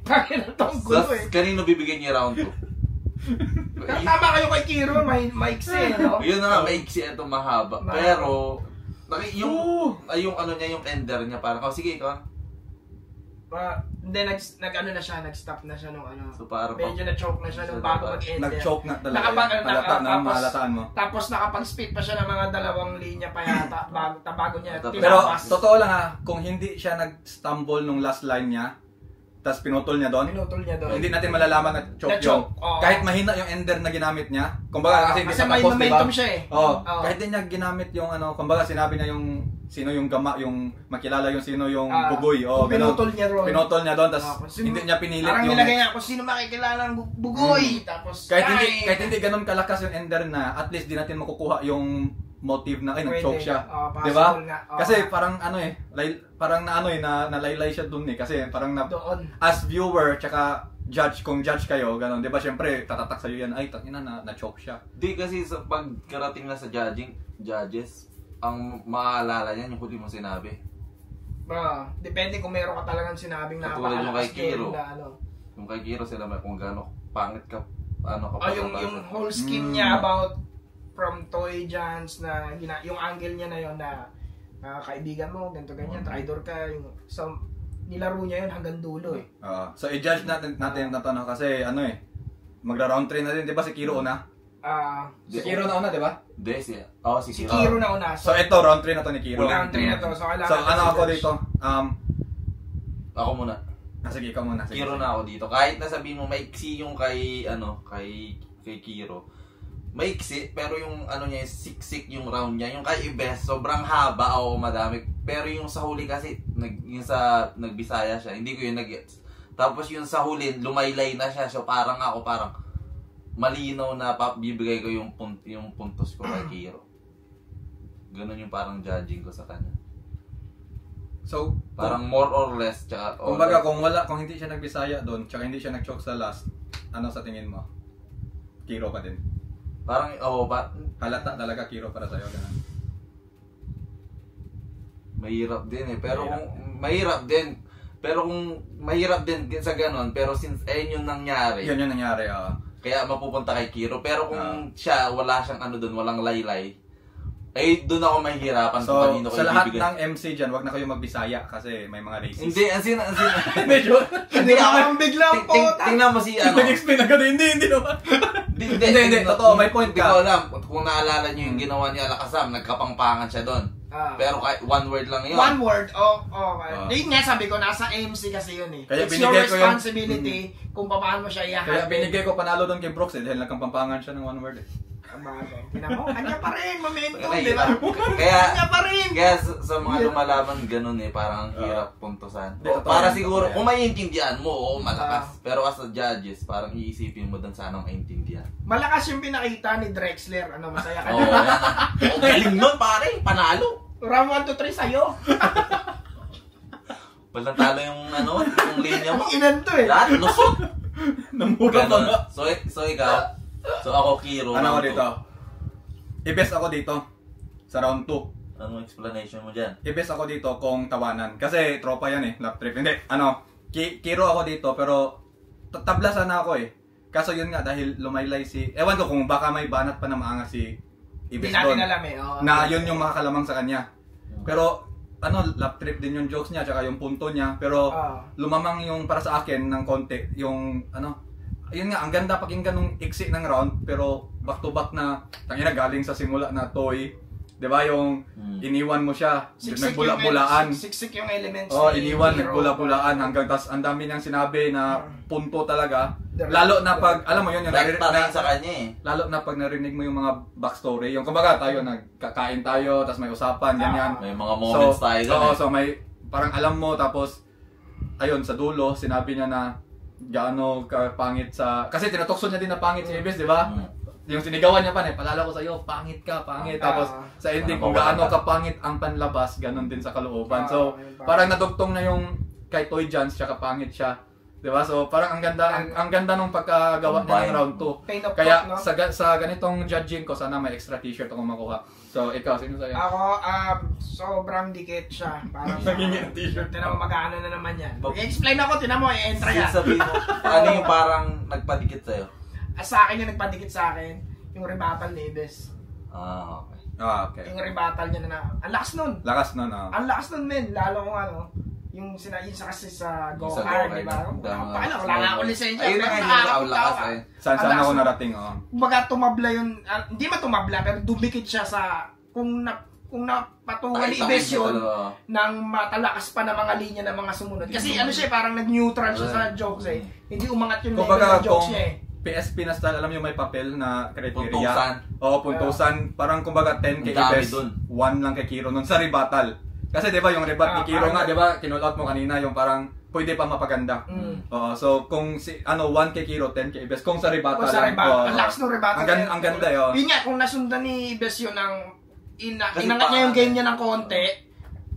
Bakit na tong So, gulo eh. kanino bibigyan niya round 2? Tama kayo kay Kiro, maiksi eh, no? Yun na nga, maiksi ito mahaba. Pero, yung ano niya, yung ender niya, parang, sige, ikaw. Hindi, nag-stop na siya nung So, parang, medyo na-choke na siya nung bago mag-ender. Nag-choke na talaga. Halata na mahalataan mo. Tapos nakapag-spit pa siya ng mga 2 linya pa yata bago niya Pero tinapas. totoo lang kung hindi siya nag-stumble nung last line niya, tapos pinutol niya doon, Pinutol niya doon. hindi natin malalaman na choke Na-choke, yun. oo. Kahit mahina yung ender na ginamit niya, kumbaga kasi hindi Kasi pa may tapos, di ba? momentum siya eh. Oo. Oo. Kahit din niya ginamit yung kumbaga sinabi niya yung sino yung yung makilala yung sino yung Bugoy. Oo, pinutol niya doon. Pinutol niya doon, tapos Kasi hindi niya pinilit parang yung... nilagay niya kung sino makikilala ng Bugoy. Tapos, kahit hindi ganun kalakas yung ender na, at least di natin makukuha yung motive na nag-choke siya. Di ba? Kasi parang parang nalaylay siya dun eh. Kasi parang doon. as viewer, tsaka kung judge kayo, ganun. Di ba? Siyempre, tatatak sa'yo yan, ay, tangina na-choke siya. Di kasi sa pagkarating na sa judges, ang maaalala niyan yung huli mong sinabi. Depende kung meron ka talagang sinabing Katulad yung kay Kiro. na Yung kay Kiro sila may kung gaano pangit ka, yung whole scheme niya about from Toy Jans na yung angle niya na yon na kaibigan mo, ganito ganyan, traitor ka, so nilaro niya yun hanggang dulo eh. So i-judge natin yung tatanong kasi magra-round 3 na din, di ba si Kiro una? Si Kiro na una, di ba? Hindi, si Si Kiro na una. So ito, round 3 na to ni Kiro. Round 3 na to, so kailangan So ano ako dito? Ako muna. Sige, ikaw muna. Kiro na ako dito. Kahit nasabihin mo maiksi yung kay Kiro. Maiksi, pero yung niya, siksik yung round niya. Yung kay Ibes, sobrang haba o madami. Pero yung sa huli kasi, yung sa nagbisaya siya, hindi ko yun nag-gets. Tapos yung sa huli, lumaylay na siya. So parang malinaw na bibigay ko yung puntos ko kay Kiro. Ganun yung parang judging ko sa kanya. So, parang more or less, tsaka... Kumbaga, kung hindi siya nagbisaya doon, tsaka hindi siya nag-choke sa last, ano sa tingin mo? Kiro pa din? Parang, halata talaga Kiro para sa'yo, ganun. Mahirap din eh, pero mahirap kung mahirap din sa ganun, pero since ayun yung nangyari. Yun yung nangyari, Kaya mapupunta kay Kiro, pero kung siya, wala siyang doon, walang laylay, ay doon ako mahihirapan so, kung kanino ko sa lahat ibibigay. ng MC dyan, wag na kayo magbisaya kasi may mga racist. Hindi, ansin. Medyo, hindi ako biglang po. Tingnan mo si Nag-explain agad, hindi naman. Hindi, totoo, may point ka. Hindi ko alam, kung naalala niyo yung ginawa niya Alakazam, nagkapangpangan siya doon. Pero kahit one word lang yun. One word, yun nga sabi ko, nasa MC kasi yun eh. Kaya it's your binigay ko responsibility kung paano mo siya i-handle. Kaya binigay ko panalo doon kay Brooks dahil nagkampampangan siya ng one word eh. Kabagay. Tinan mo, kanya pa rin, momentum, Kaya, di ba? Kanya pa rin. Kaya sa mga lumalaban ganun parang ang hirap puntusan. Totoo Para yan, siguro, totoo yan. kung maiintindihan mo, oo, malakas. Pero as a judges, parang iisipin mo doon sanang maintindihan. Malakas yung pinakita ni Drexler. Ano, masaya ka Oo, na. yan. Oh, galing nun, pare. Panalo. Round 1 to 3 sa'yo. Walang talo yung yung linya mo. Inan to eh. Lahat, lusot. Namura pa Ganun. nga. So ikaw, ako Kiro. Ano ako round dito? I-best ako dito sa round 2. two. Anong explanation mo dyan? I-best ako dito kung tawanan. Kasi tropa yan eh, lap trip. Hindi, Kiro ako dito pero tabla sana ako eh. Kaso yun nga, dahil lumaylay si... Ewan ko kung baka may banat pa na maangas si Hindi Ibes natin doon. alam eh. Oh, Na yun yung makakalamang sa kanya. Pero lap trip din yung jokes niya tsaka yung punto niya. Pero lumamang yung para sa akin ng konti. Yung ayun nga, ang ganda pakinggan nung iksi ng round. Pero back to back na, tangina galing sa simula na toy. Diba yung iniwan mo siya, nagbula-bulaan. Siksik yung elements. Oh, ni iniwan, Hero. nagbula-bulaan hanggang tas ang dami niyang sinabi na punto talaga. Lalo na pag, alam mo yun, yung Right pa rin sa kanya eh. lalo na pag narinig mo yung mga backstory, yung kumbaga tayo, nagkakain tayo, tas may usapan, ganyan. May mga moments tayo doon Oo, eh. so may, parang alam mo, tapos, ayun, sa dulo, sinabi niya na, gaano ka pangit sa, kasi tinutokso niya din na pangit si Ibes, di ba? Yung sinigawan niya pa, palala ko sa'yo, pangit ka, pangit. Tapos sa ending, kung gaano ka pangit ang panlabas, ganun din sa kalooban. So, parang nadugtong na yung kay Toy Jans, tsaka pangit siya. Diba? So, parang ang ganda nung pagkagawa niya ng round 2. Pain of Kaya, thought, no? sa ganitong judging ko, sana may extra t-shirt akong makuha. So, ikaw, sino sa'yo? Ako, sobrang dikit siya. Parang Naging yung t-shirt. Tinan mo, magkano na naman yan. I-explain ako, tinan mo, i-entra yan. Sabihin mo, ano yung parang nagpadikit sa'yo? Sa akin yung nagpadikit sa akin, yung rebuttal ni Ibes. Okay. Okay. Yung rebuttal niya na, ang lakas nun. Lakas nun, Ang lakas nun, men. Lalo kung yung sa kasi sa Yung sa go-kart, go-kart, di ba? dama. Wala nga ako lisensya. Ayun na pero nga yung nakakatawa. lakas eh. Saan Ang lakas ako nun. narating, oh. Kumbaga tumabla yun, hindi man tumabla, pero dumikit siya sa, kung napatungan ni Ibes yun, nang matalakas pa na mga linya ng mga sumunod. Kasi parang nag-neutral siya sa jokes eh. Hindi umangat yung level Kumbaga, ng jokes kung niya eh. PSP na style, alam yung may papel na criteria. Puntusan. Oo, puntusan. Parang kumbaga 10 kay Ang dami Ibes, dun. 1 lang kay Kiro nun sa rebuttal. Kasi 'di ba yung rebut ni Kiro nga, 'di ba? Kinulat mo kanina yung parang pwede pa mapaganda. Oo, so kung 1 kay Kiro, 10 kay Ibes. Kung sa rebuttal. Kung sa rebuttal, ang lakas ng rebuttal. Ang ganda 'yon. Yun nga, kung nasundan ni Ibes yun ng inangat niya yung game niya ng konti,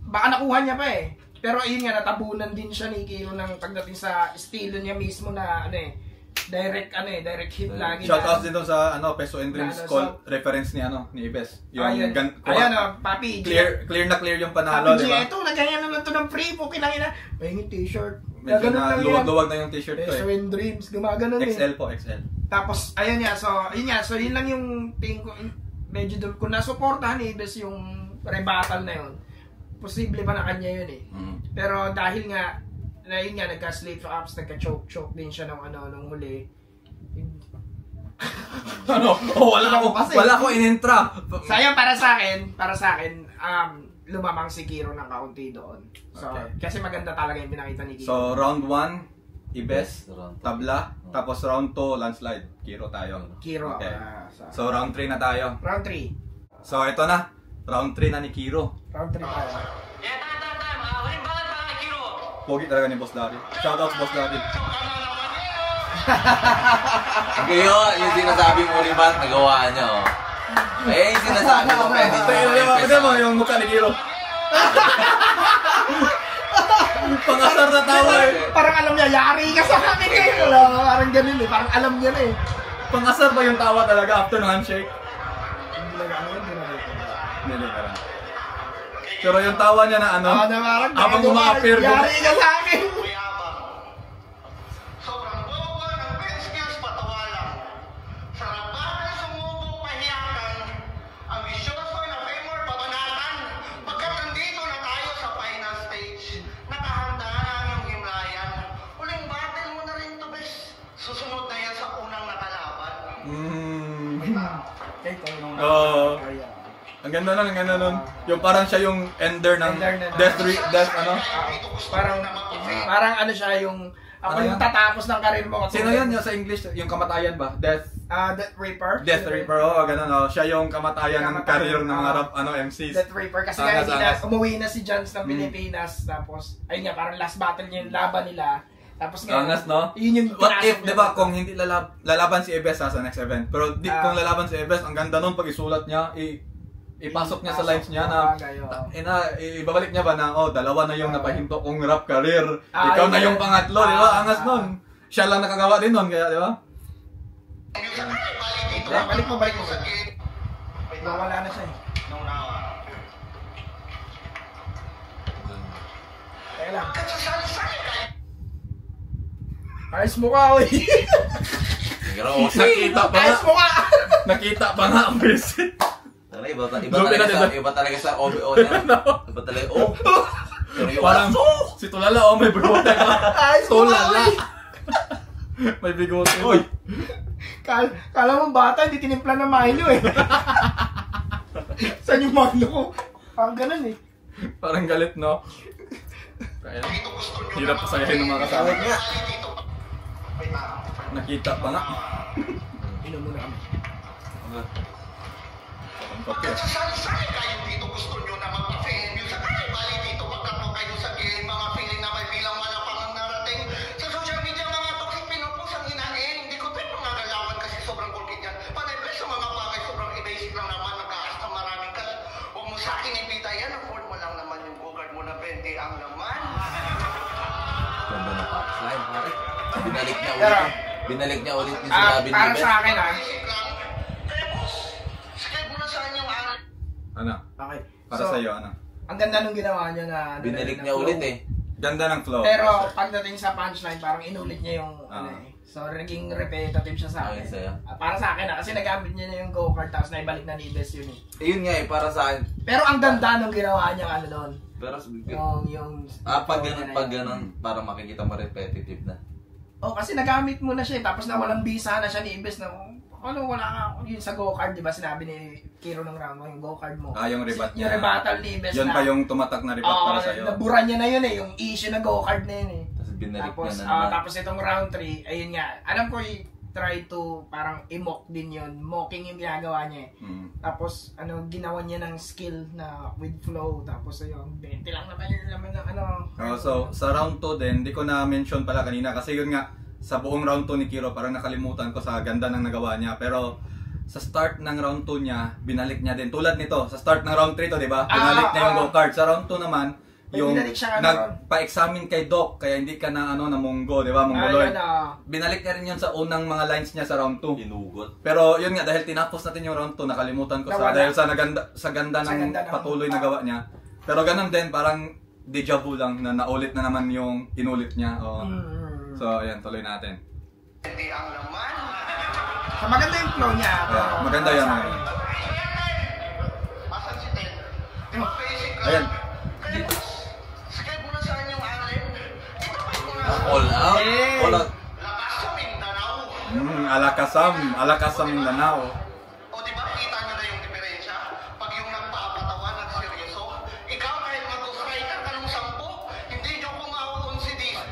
baka nakuha niya pa eh. Pero yun nga, natabunan din siya ni Kiro ng pagdating sa estilo niya mismo na direct hit lagi. Shoutouts din doon sa Peso and Dreams Ano, call reference ni Ibes. Yung papi. clear na clear yung panalo, Papi, 'di ba? ito nagganyan na lang to ng free po kinangina. May t-shirt. Medyo Gaganon na lang yan. luwag-luwag na yung t-shirt ko Peso eh. and Dreams, gumaganon eh. XL po, XL. Tapos, ayun nga, so yun lang yung tingin ko, medyo doon, kung nasuportahan ni Ibes yung rebuttal na yun, posible pa na kanya yun eh. Pero dahil nga, yun nga, nagka-slip ups, nagka-choke din siya nung huli. Wala ko inintra. Sayang para sa akin, lumamang si Kiro ng kaunti doon. So, Okay. kasi maganda talaga yung pinakita ni Kiro. So, round 1, Ibes, Round two. tabla. Tapos round 2, landslide. Kiro tayo. Kiro. Okay. So, round 3 na tayo. round 3. So, ito na. Round 3 na ni Kiro. Round 3 tayo. Yeah, time. Huling balat para kay Kiro. Pogi talaga ni Boss Daddy. Shoutouts, Boss Daddy. Kayo, yung sinasabi mo rin ba, nagawa niyo. Eh, yung sinasabi ko, pwede Ito mo yung mukha ni Kiro. Pangasar na tawa eh. Parang alam niya, yari ka sa akin eh. Parang ganun eh. Parang alam niya na eh. Pangasar ba yung tawa talaga after ng handshake? Hindi ka lang. Pero yung tawa niya na habang umapir. Yari ka sa akin. Sobrang bobo ng bench skills patawa lang. Sarap ba na sumubok pahiyakan? Ambisyoso na favor pabanatan. Pagkat nandito na tayo sa final stage, nakahanda na ang himlayan. Huling battle mo na rin to, bes. Susunod na yan sa unang nakalaban. Ang ganda nun. Yung parang siya yung ender ng Ender na- Death, Parang siya yung Ako Ano yung yan? tatapos ng karir mo. Sino yun? Yung sa English, yung kamatayan ba? Death Death Reaper. Reaper, oo, ganun, oh. Siya yung kamatayan ng Kamatayan, career ng mga oo. rap, MCs. Death Reaper kasi Angas, nga hindi na angas. umuwi na si Johns ng Pilipinas tapos ayun nga parang last battle niya yung laban nila tapos nga Angas, no? yun yung What if, pinasok di niya. ba, kung hindi lalaban si Ebes sa next event, pero kung lalaban si Ebes, ang ganda nun pag isulat niya, ipasok niya sa lines niya na, ibabalik niya ba na, dalawa na yung napahinto kong rap career, ikaw na yung pangatlo, di ba? Angas nun. Siya lang nakagawa din nun, kaya, di ba? Balik mo. Nawala na siya eh. Kaya lang. Ayos mo ka, oy. Nakita pa nga. Ayos mo ka. Nakita pa nga ang visit. Iba talaga sa OBO niya. Iba talaga, Parang si Tulala, may bigote ka. Ayos mo ka, Tulala. oy. May bigote. Uy! Kala mo bata, hindi tinimpla na Milo eh. Saan yung Milo ko? Parang ganun eh. Parang galit, no? Kaya, hirap pasayahin ng mga kasama. Nakita pa nga. Inom muna kami. Ang kape. Sali kayo dito, gusto nyo na mag-venue sa bali dito, pagkato kayo sa game, mga feeling na may bilang wala pang narating. Sa social media, mga toxic pinopos ang inahin. Hindi ko tayo pangagalawan kasi sobrang kulkit yan. Panay sa mga bagay, sobrang basic lang naman, nagkaasta maraming kas. Huwag mo sa akin ipita yan, afford mo lang naman yung go-card mo na 20 ang laman. Ganda na punchline, pare. Binalik niya ulit yung sinabi ni Para Beth. sa akin Basic lang. Eh, boss, skip mo na saan yung ano. Ano? Okay. Para sa'yo, ano? Ang ganda nung ginawa nyo na... Binalik niya ulit eh. Ganda ng flow. Pero pagdating sa punchline, parang inulit niya yung Ah. So, naging repetitive siya sa akin. Okay, sa'yo. Para sa akin kasi nagamit niya na yung go-kart tapos naibalik na ni Ives yun eh. Yun nga eh, para sa akin. Pero ang ganda nung ginawa niya ano doon. Pero Yung pag ganun, parang makikita mo repetitive na. kasi nagamit mo na siya eh. Tapos nawalang bisa na siya ni Ives na wala nga yun sa go-kart, di ba sinabi ni Kiro ng round yung go-kart mo. Yung rebat Yung rebattle ni Ives Yun na. pa yung tumatak na rebat para sa'yo. Nabura niya na yun eh, yung issue na go-kart na yun eh. Tapos binalik Tapos, niya na naman. tapos itong round 3, ayun nga, alam ko try to parang i-mock din yun. Mocking yung ginagawa niya eh. Tapos, ginawa niya ng skill na with flow. Tapos, ayun, 20 lang naman yun So, sa round 2 din, di ko na-mention pala kanina kasi yun nga, sa buong round 2 ni Kiro, parang nakalimutan ko sa ganda ng nagawa niya. Pero, sa start ng round 2 niya, binalik niya din. Tulad nito, sa start ng round 3 to, di ba? Binalik niya yung go-kart. Sa round 2 naman, yung nagpa-examine kay Doc, kaya hindi ka na namunggo, di ba? Mongoloid. Binalik niya rin yun sa unang mga lines niya sa round 2. Inugot. Pero yun nga, dahil tinapos natin yung round 2, nakalimutan ko dahil sa ganda ng patuloy na gawa niya. Pero ganun din, parang deja vu lang na naulit na naman yung inulit niya. So, ayan, tuloy natin. Hindi ang laman. Maganda yung flow niya. Maganda yan. Asan si Ted? Basic lang. Ayan. Kaya boss, skip mo na saan yung alin. Itapay mo na All out. All out. lakas sa Mindanao. Alakasam Mindanao. O diba, kita nyo na yung diferensya? Pag yung nagpapatawa, nagseryoso, ikaw kahit mag-striker ka ng 10, hindi nyo kumawon si Dito.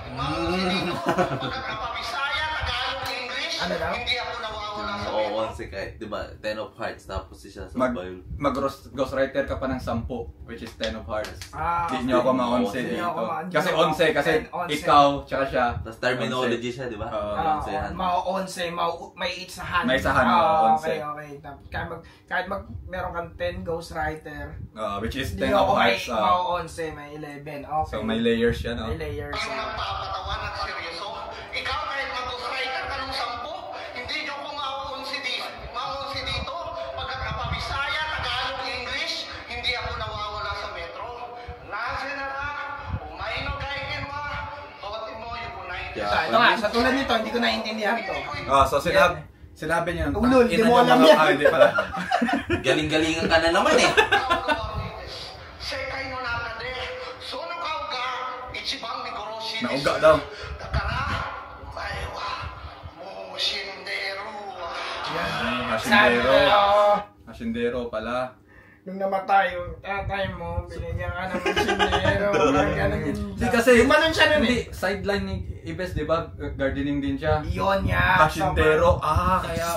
Pagkakapabisaya, Tagalog, English, hindi ako nawawala sa Oo, once kahit, di ba? 10 of hearts, tapos siya sa mobile. Mag-ghostwriter ka pa ng 10, which is 10 of hearts. Di nyo ako ma-onse Hindi dito. ako ma-onse. Kasi 11, kasi ikaw, tsaka siya. Tapos terminology siya, di ba? Mau-onse, may isahan. May isahan, onse. Okay. Kahit meron kang 10 ghostwriter, Which is hindi 10 of ako may hearts. mau-onse, may 11. Okay. So may layers siya, no? May layers. Yung nagpapatawa, nagseryoso, ikaw kahit mag-striker ka ng 10, hindi nyo kumawon si Dito. Pagkakapabisaya, Tagalog, English, hindi ako nawawala sa metro. Nasa na ka, umayno kay Kenwa, totin mo yung unay. Ito nga, sa tulad nito, hindi ko naiintindihan to. So sinabi niya, Ulol, di mo alam mga- yan. Hindi pala. Galing-galingan ka na naman eh. Sekay no nakade, sono kauga, ichibang ni Goroshi. Nauga daw. Dakara, umaewa, mo shindero. Hashindero. Hashindero pala. Nung namatay yung tatay mo, binigyan ka ng insyendero. Hindi kasi, Gumanon siya nun hindi, sideline ni Ibes, di ba? Gardening din siya. Yun nga. Hasyendero. Kaya...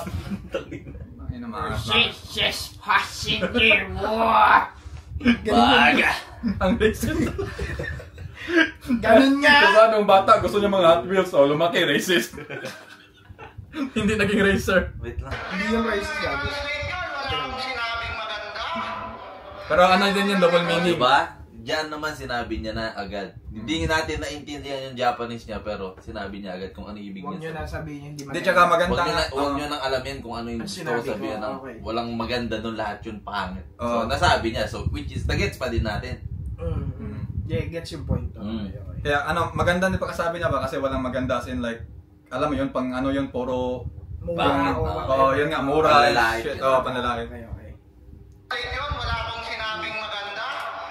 Ay naman. Yes, hasyendero. Baga! Ang racist. Ganun nga. Diba nung bata, gusto niya mga Hot Wheels, lumaki, racist. Hindi naging racer. Wait lang. Hindi yung race yan. Wala akong sinabing maganda. Pero ano din yung double meaning. Diba? Diyan naman sinabi niya na agad. Hindi natin naintindihan yung Japanese niya, pero sinabi niya agad kung ano ibig Huwag nyo niya. na sabihin, hindi Hindi, tsaka maganda nga. Huwag nyo nang alamin kung ano yung Ang gusto ko sinabi ko, sabihin. okay. Walang maganda nun, lahat yun pangit. So, Oo. nasabi niya. So, which is, nagets pa din natin. Yeah, gets yung point. Mm. Okay, okay. Kaya maganda din pagkasabi niya ba kasi walang maganda as in like, alam mo yun, pang ano yun, puro... Mura o yun nga, mura. Panlalait. Shit, panlalait. Okay, okay. Kahit yun, wala akong sinabing maganda.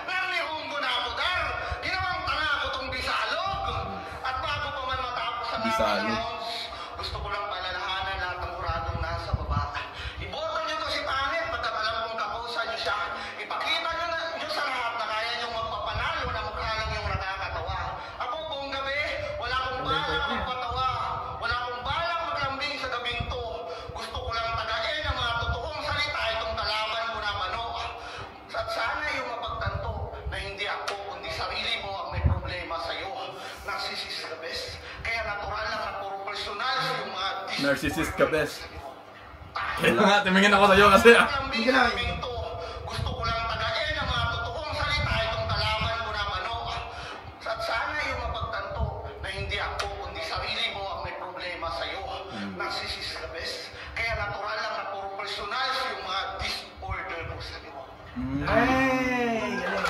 Nanlihong ko na ako dar. Ginawang tanga ko tong bisalog. At bago pa man matapos ang Bisalog. aking rounds, gusto ko lang palalahanan lahat ng kuradong nasa baba. Iboto niyo to si Pangit pagkat alam kong kapusan niyo siya. Ipakita niyo sa lahat na kaya niyong magpapanalo na mukha lang yung nakakatawa. Ako buong gabi, wala akong balak magpatawa. Wala akong balak maglambing sa gabing to. Gusto ko lang tagain ang mga totoong salita itong kalaban ko na manok. At sana yung mapagtanto na hindi ako kundi sarili mo ang may problema sa'yo. Narcissist ka, bes. Kaya natural lang na puro personal yung mga Narcissist ka, bes. Kaya nga, tumingin ako sa'yo kasi Maglambing sa gabing to. Gusto ko lang tagain ang mga totoong salita itong kalaban ko na manok. At sana yung mapagtanto na hindi ako kundi sarili mo ang may problema sa'yo. Narcissist ka, bes. Kaya natural lang na puro personal yung mga disorder mo sa'yo. Ay, galing.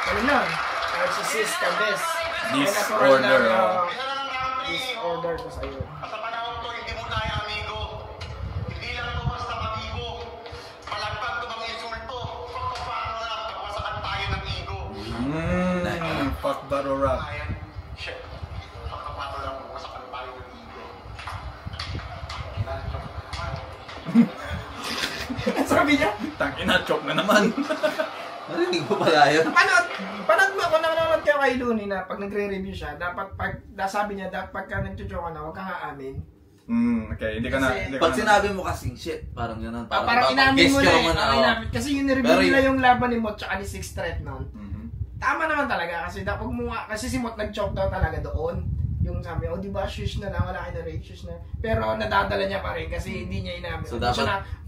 Galing nun. Narcissist ka, best. Disorder, Isa lang ang round three, Disorder ko sa'yo. Sa panahon to, hindi mo tayo amigo. Hindi lang to basta pag-igo. Malagpag to mga insulto. Paano na, nagwasakan tayo ng ego. Fuck battle rap. Ayan, shit. Paano lang, nagwasakan tayo ng ego. Sabi niya, Tangina, choke na naman. Narinig mo pala yun? panood mo kung nanonood kayo kay Looney na pag nagre-review siya, dapat sabi niya, dapat pagka nagchucho ka na, huwag kang aamin. Okay, hindi ka na... Kasi- hindi ka Pag na- sinabi mo kasing shit, parang gano'n. Parang inamin mo na gesture eh. Inamin. Kasi yung nireview Pero nila yun- yung laban ni Mot tsaka ni Six Threat noon. Mhm. Tama naman talaga kasi dapat mo kasi si Mot nag-choke daw talaga doon. Yung sabi, oh di ba, shush na lang, wala kayo na rage, shush na. Pero nadadala niya pa rin kasi hindi niya inamin. So,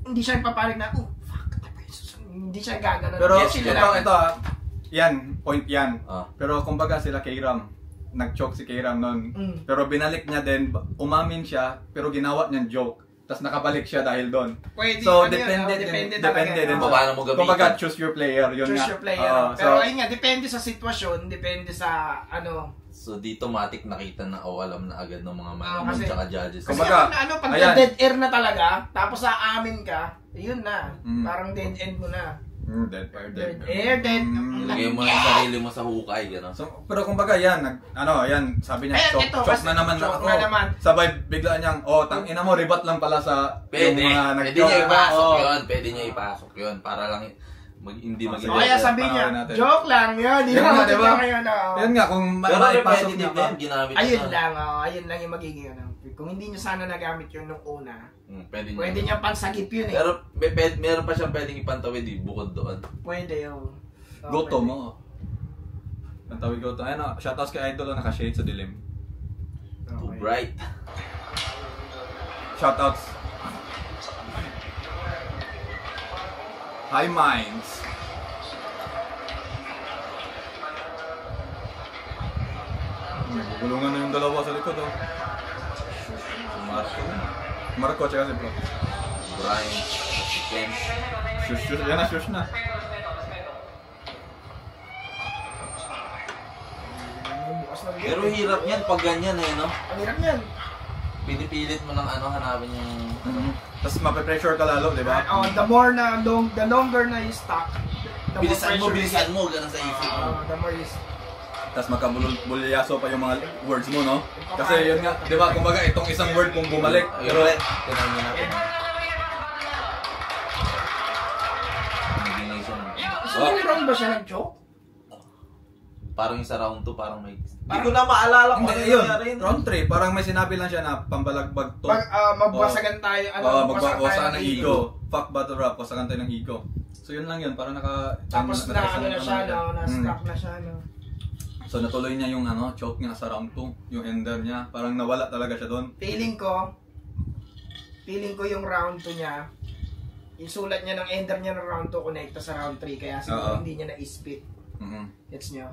hindi siya paparig na, oh, fuck, hindi siya gagano. Pero Yes, sila ito, lang. yan, point yan. Ah. Pero kumbaga sila K-Ram, nag-choke si K-Ram nun. Mm. Pero binalik niya din, umamin siya, pero ginawa niyang joke. Tapos nakabalik siya dahil doon. Pwede, So, ano yun, depende depende din. talaga. Depende din. Oo. Paano mo gamitin? Kumbaga, choose your player. Yun Choose nga. your player. Oo, Pero so, ayun nga, depende sa sitwasyon, depende sa ano. So dito matik nakita na alam na agad ng mga Ah, manonood kasi- tsaka judges. Kasi Kumbaga, pag ayan. dead air na talaga, tapos aamin ka, yun na. Mm. Parang dead end mo na. dead air, Dead air, dead. Ilagay mo na yung sarili mo sa hukay, gano'n. So, pero kumbaga yan, yan, sabi niya, Ayan, choke, ito, choke kasi- na naman choke ako. na naman. Sabay, bigla niyang, tangina mo, ribat lang pala sa Pwede. yung mga Pwede nag-choke. niya ipasok Oo. yun. Pwede niya ipasok yun. Para lang hindi maging... O kaya sabi niya, Panoorin natin. joke lang yun, di Yun ba? nga, diba? Yun, Yun nga, kung Pero maipasok repetitive niya din, pa. ginamit ayun na. lang, ayun lang yung magiging ano. Kung hindi niyo sana nagamit yun nung una, Pwede pwede niya pansagip yun eh. Pero meron pa siyang pwedeng ipantawid bukod doon. Pwede yun. Goto mo. Ang tawag Goto. Ayun, shoutouts kay Idol na naka-shade sa dilim. Too bright. Shoutouts. High Minds. Gulungan na yung dalawa sa likod, oh. Marco, Marco, tsaka si Bro. Brian, si Ken. Shush, shush. Yan na, shush na. Pero hirap niyan pag ganyan eh, no? Ang hirap yan. Pinipilit mo ng hanapin yung... Tapos mape-pressure ka lalo, di ba? Oh, the longer na you stuck, the more Bilisan mo, ganun sa isip mo. The more you Tapos magkabulyaso pa yung mga words mo, no? Kasi yun nga, di ba? Kumbaga, itong isang word kung bumalik. Pero, Pero, tinanong natin. Combination. Ilang round ba siya nag-choke? Parang yung sa round 2, parang may... Hindi ko na maalala kung ano Hindi, yun. nangyari. Round 3, parang may sinabi lang siya na pambalagbag to. Magbasagan tayo, Magbasagan ng ego. Fuck battle rap, wasagan tayo ng ego. So yun lang yun, parang Tapos na ano na siya, na-struck na siya, no? So natuloy niya yung choke niya sa round 2, yung ender niya. Parang nawala talaga siya doon. Feeling ko yung round 2 niya, yung sulat niya ng ender niya ng round 2 connecta sa round 3, kaya siguro hindi niya na-spit. Gets niyo?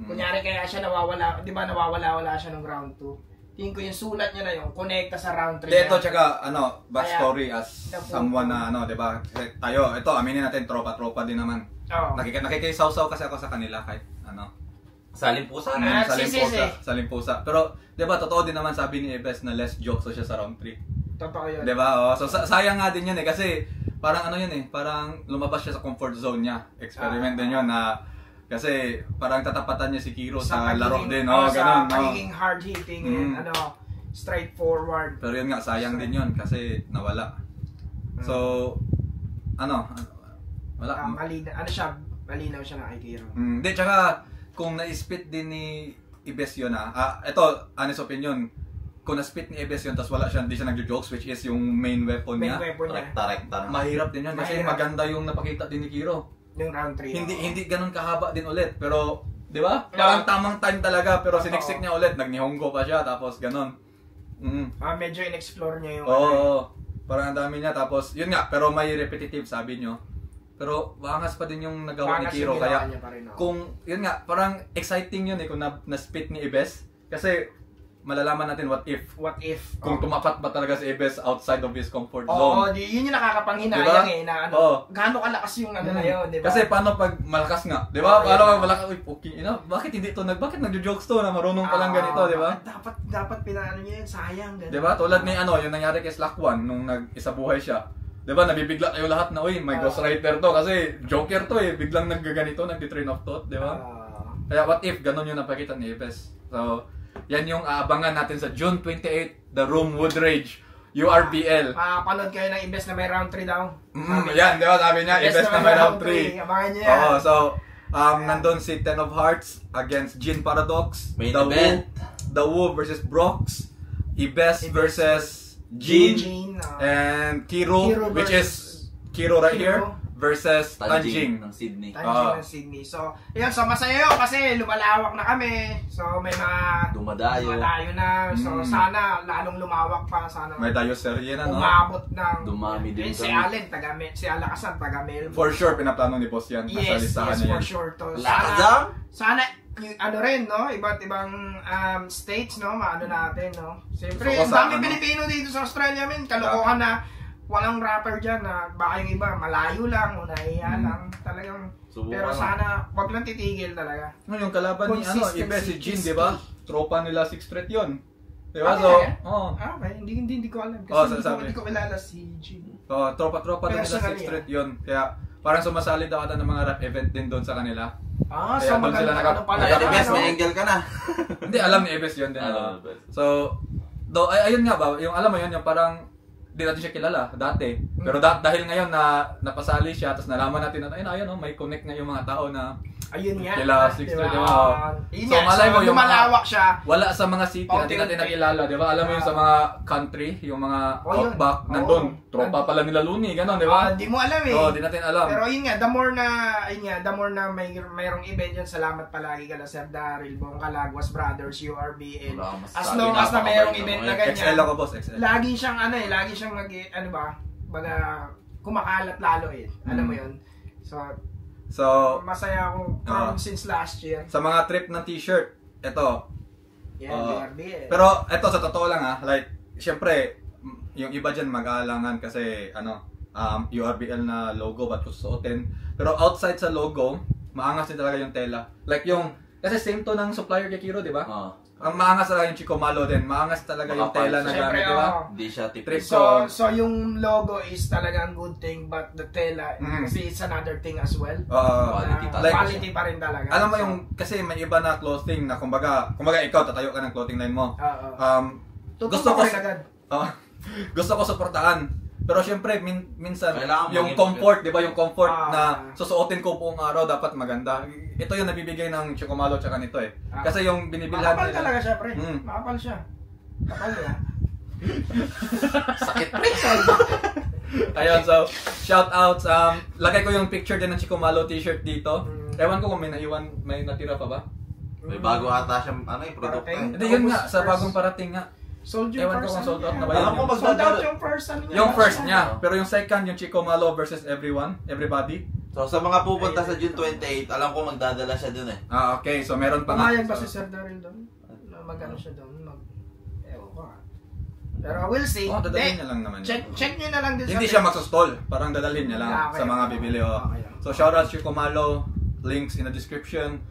Kunyari kaya siya nawawala, di ba nawawala siya ng round 2. Tingin ko yung sulat niya na yung connecta sa round 3. Ito tsaka backstory as someone na di ba? Tayo, ito aminin natin tropa din naman. Nakikisaw-saw kasi ako sa kanila kahit Salimpusa. Salimpusa. Pero 'di ba totoo din naman sabi ni Ebes na less jokes siya sa round 3. Totoo 'yun. 'Di ba? So sayang nga din 'yun kasi parang parang lumabas siya sa comfort zone niya. Experiment din 'yun na kasi parang tatapatan niya si Kiro sa laro din, ganun, sa pagiging hard hitting and straightforward. Pero yun nga, sayang din yun kasi nawala. So, wala. Malinaw siya na kay Kiro. Hindi, tsaka kung na-spit din ni Ibes yun ito, honest opinion, kung na-spit ni Ibes yun, tapos hindi siya nagjo-jokes, which is yung main weapon niya. Rekta. Mahirap din yun kasi maganda yung napakita din ni Kiro. Yung round 3. Hindi ganun kahaba din ulit, pero 'di ba? Parang tamang time talaga pero siniksik niya ulit, nagnihongo pa siya tapos ganun. Medyo in-explore niya yung parang ang dami niya tapos yun nga, pero may repetitive sabi niyo. Pero maangas pa din yung nagawa ni Kiro kaya kung yun nga, parang exciting yun kung na-spit ni Ibes kasi malalaman natin what if kung tumapat ba talaga si Ibes outside of his comfort zone. Yun yung nakakapanghinayang na gaano kalakas yung na yun, di ba? Kasi paano pag malakas nga, di ba? Paano pag malakas, bakit hindi bakit nagjo-jokes to na marunong pa lang ganito, di ba? Dapat pinaano niya yun, sayang ganito. Di ba? Tulad ni yung nangyari kay Slack One nung nag-isa buhay siya. Di ba? Nabibigla kayo lahat na, may ghostwriter to kasi joker to biglang naggaganito, nagtitrain of thought, di ba? Kaya what if ganun yung napakita ni Ibes. So, yan yung aabangan natin sa June 28, The Room Would Rage, URBL. Panood kayo ng Ibes na may round 3 daw. Yan, di ba? Sabi niya, Ibes na may round 3. Abangan niyo yan. So, nandun si Ten of Hearts against Jin Paradox. Main event. The Wu versus Brox. Ibes versus Jin. And Kiro, which is Kiro right here. Versus Tanjing ng Sydney. Tanjing ng Sydney. So, yun. So, masaya yun kasi lumalawak na kami. So, may mga dumadayo na. So, sana lalong lumawak pa. Sana may dayo serye na, umabot ng dumami din si Allen, si Alakasan, taga Melbourne. For sure, pinaplano ni Boss yan. Yes, for sure to. Sana, rin, iba't ibang states, maano natin, Siyempre, ang dami Pilipino dito sa Australia, kalokohan na walang rapper dyan na baka yung iba malayo lang o nahiya lang talagang pero sana wag lang titigil talaga. Yung kalaban ni Ibes si Jin, di ba? Tropa nila 6 Street yun. Di ba? Okay, hindi ko alam kasi hindi ko kilala si Jin. Tropa nila 6 Street yun. Kaya parang sumasali daw ata ng mga rap event din doon sa kanila. So maganda pala. Ibes, may angle ka na. Hindi, alam ni Ibes yun din. So, ayun nga ba, yung alam mo yun, yung parang hindi natin siya kilala dati. Pero dahil ngayon na napasali siya, tapos nalaman natin na may connect na yung mga tao na kila 6 Street, di ba? So malay mo yung lumalawak siya. Wala sa mga city natin nakilala, di ba? Alam mo yung sa mga country, yung mga outback, nandun, tropa pala nila Looney, gano'n, di ba? Di mo alam di natin alam. Pero yun nga, the more na mayroong event yan, salamat palagi kala Sir Daryl, Bong Calagwas Brothers, URBL. As long as na mayroong event na ganyan. XL ako, boss, XL. Lagi siyang kumakalat lalo Alam mo yun? So, masaya ako since last year. Sa mga trip ng t-shirt, ito. URBL. Pero ito sa totoo lang like, syempre, yung iba dyan mag-aalangan kasi URBL na logo ba't susuotin. Pero outside sa logo, maangas din talaga yung tela. Like kasi same to ng supplier kay Kiro, di ba? Ang maangas talaga yung Chico Malo din. Maangas talaga yung tela na gamit, di ba? Hindi siya tipid. So yung logo is talagang good thing, but the tela, kasi it's another thing as well. Quality pa rin talaga. Alam mo yung, kasi may iba na clothing na kumbaga ikaw, tatayo ka ng clothing line mo. Gusto ko suportahan. Pero syempre, minsan, Kailangan yung maging- comfort, di ba? Yung comfort Ah. na susuotin ko buong araw, dapat maganda. Ito yung nabibigay ng Chocomalo tsaka nito eh. Ah. Kasi yung binibilhan Makapal talaga siya, pre. Mm. Makapal siya. Kapal niya. Sakit pre. Ayun, so, shoutouts. Lagay ko yung picture din ng Chocomalo t-shirt dito. Ewan ko kung may natira pa ba? May bago ata siyang produkto. Parating. Hindi, yun nga, sa bagong parating nga. Sold yung Ewan ko first kung sold out na ba yun. Alam Alam ko ko sold out magdadala- yung first ano niya. Yung first last niya, Oh. pero yung second, yung Chocomalo versus everybody. So sa mga pupunta sa June 28, alam ko magdadala siya dun eh. Okay, so meron pa nga. Pumayag ba So, si Sir Daryl doon? Mag-ano siya doon? Ewan ko nga. Pero we'll see. dadalhin niya lang naman. Check nyo na lang din Hindi sa siya magsustall, parang dadalhin niya lang Okay. sa mga bibili. Oh. Okay. So shoutout Chocomalo, links in the description.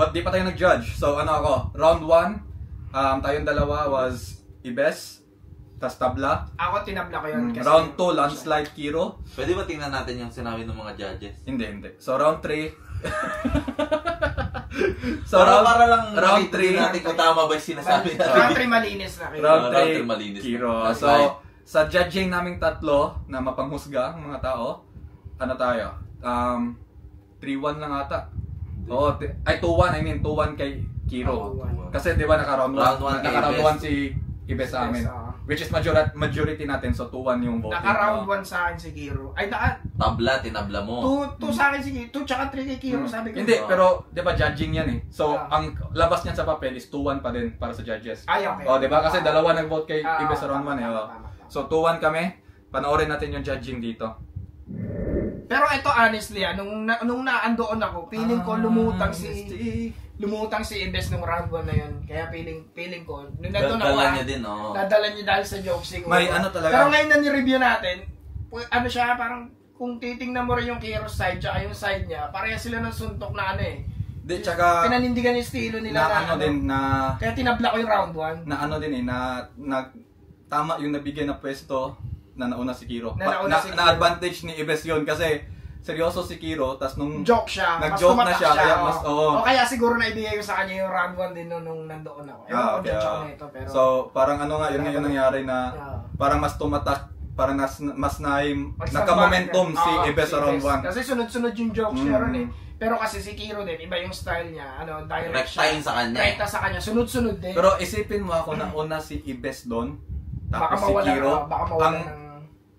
Di pa tayo nag-judge. So ano ako, round 1, tayong dalawa was Ibes, tas tabla. Ako tinabla ko yun. Kasi Round 2, landslide Kiro. Pwede ba tingnan natin yung sinabi ng mga judges? Hindi. So round 3. So para lang round nakita 3 natin kung tama ba yung sinasabi natin. Round 3 malinis na kayo. Round Round 3, three malinis. Kiro. That's So, right. sa judging naming tatlo na mapanghusga ang mga tao, ano tayo? 3-1 lang ata. Oh, 2-1, 2-1 kay Kiro. Kasi di ba naka-round 1? Round one kay Naka-round Ibes. 1 si Ibes sa amin. Yes, Which is majority natin, so 2-1 yung voting. Naka-round 1 sa akin si Kiro. Ay, Tinabla mo. 2 sa akin si Kiro. 2 tsaka 3 kay Kiro, sabi ko. Hindi, pero di ba judging yan eh. So, Yeah. ang labas niyan sa papel is 2-1 pa din para sa judges. Ay, okay. Oh, di ba? Kasi dalawa nag-vote kay Ah, Ibes sa round 1 eh. tama, Oh. tama. So, 2-1 kami. Panoorin natin yung judging dito. Pero ito honestly, nung naandoon ako, feeling ko lumutang si Ibes nung round 1 na yun. Kaya feeling ko, nung nandun ako, Dala niya din, oh. dadala niya dahil sa jokes siguro. May ano talaga. Pero ngayon na ni-review natin, ano siya, parang kung titingnan mo rin yung Kiro's side tsaka yung side niya, parehas sila ng suntok na ano eh. Di, tsaka, Pinanindigan yung estilo nila na ano din, na Kaya tinabla ko yung round 1. ano din eh, na tama yung nabigyan na pwesto na nauna si Kiro. Na nauna si Kiro. Na advantage ni Ibes yun kasi seryoso si Kiro, tas nung Joke siya. Nag-joke mas na siya, kaya oh. mas- oo. O kaya siguro naibigay ko sa kanya yung round 1 din nung nandoon ako. Ewan ko okay, judge ako na ito, pero... So, parang ano nga, yun nga yung nangyari na Yeah. parang mas tumatak, parang mas Mas nagka-momentum si Oo, Ibes sa round 1. Kasi sunod-sunod yung jokes niya Mm. ron eh. Pero kasi si Kiro din, iba yung style niya. Direct siya. Rektain sa kanya. Rekta sa kanya. Sunod-sunod din. Pero isipin mo ako na una si Ibes doon, baka tapos si mawala, Kiro. baka mawala ng...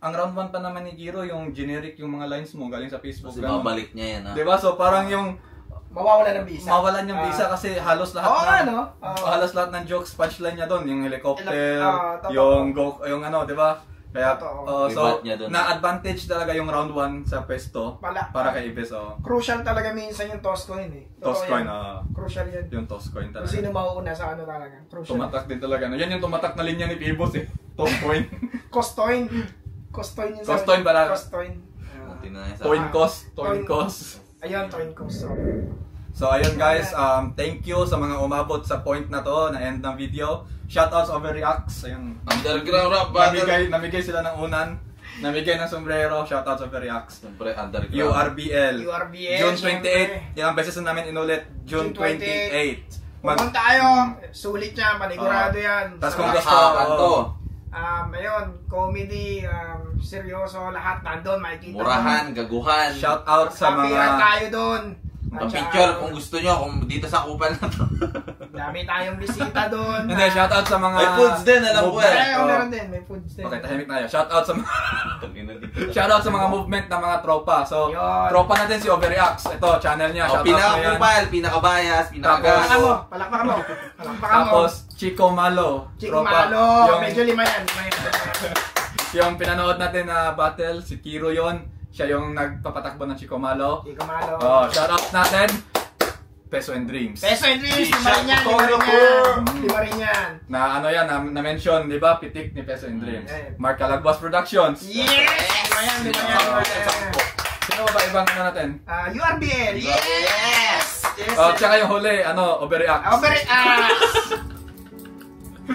Ang round 1 pa naman ni Kiro, yung generic yung mga lines mo galing sa Facebook. Kasi ganun. babalik niya yan, ha? Diba? So parang yung Mawawala ng visa. mawalan yung visa kasi halos lahat Oo nga, ng no? Oo. halos lahat ng jokes punchline niya doon, yung helicopter, Totoo. yung ano, 'di ba? Kaya Totoo. May so bat niya dun. na-advantage talaga yung round 1 sa pwesto para kay Ibes. Crucial talaga minsan yung toss coin eh. Totoo Toss coin, yan. Crucial yan. yung toss coin Kung talaga. sino mauuna sa ano talaga. Crucial. Tumatak din talaga. No? Yan yung tumatak na linya ni Pibos eh. Toss coin. Costoin. Costoin yung Costoin pala. Costoin. Tingnan niya sa... Coin cost, Coin. coin cost. Ayun, coin cost. So ayun guys, thank you sa mga umabot sa point na to, na end ng video. Shoutouts Overreacts. Ayun. Underground rap battle. Namigay sila ng unan. Namigay ng sombrero. Shoutouts Overreacts. Siyempre, underground. URBL. URBL, June syempre. 28. Ilang beses na namin inulit. June 28. Pumunta kayo. Sulit yan. Panigurado yan. Tas Sa kung mga- gusto, Kanto. ayun, comedy, seryoso, lahat nandun. Makikita Murahan, gaguhan. shoutout sa Kapiran mga tayo doon. Pang-picture kung gusto nyo, kung dito sa kupal na to. Dami tayong bisita doon. hindi, shoutout sa mga May foods din, alam ko movement. eh. Ay, meron din. May foods din. Okay, tahimik tayo. Shoutout sa mga Tangina dito. shoutout sa mga movement ng mga tropa. So, Yun. tropa natin si Overreacts. Ito, channel niya. O, Shoutout mo yan. pinaka-kupal, pinaka-bias, Palakpakan mo. pinaka-gas. Palakpakan mo. Palakpakan mo. Tapos, Chico Malo. Chico tropa. Malo. Yung, Medyo lima yan. yung pinanood natin na battle, si Kiro yon. Siya yung nagpapatakbo ng Chico Malo. Chico Malo. Oh, shoutout natin. Peso and Dreams. Peso and Dreams. Lima rin yan. Lima rin yan. Na ano yan, na-mention, di ba? Pitik ni Peso and Dreams. Eh. Mark Calagbas Productions. Yes! Lima yan. Lima yan. Sino ba ibang ano natin? URBL. Yes! Yes! Oh, tsaka yung huli, Overreacts.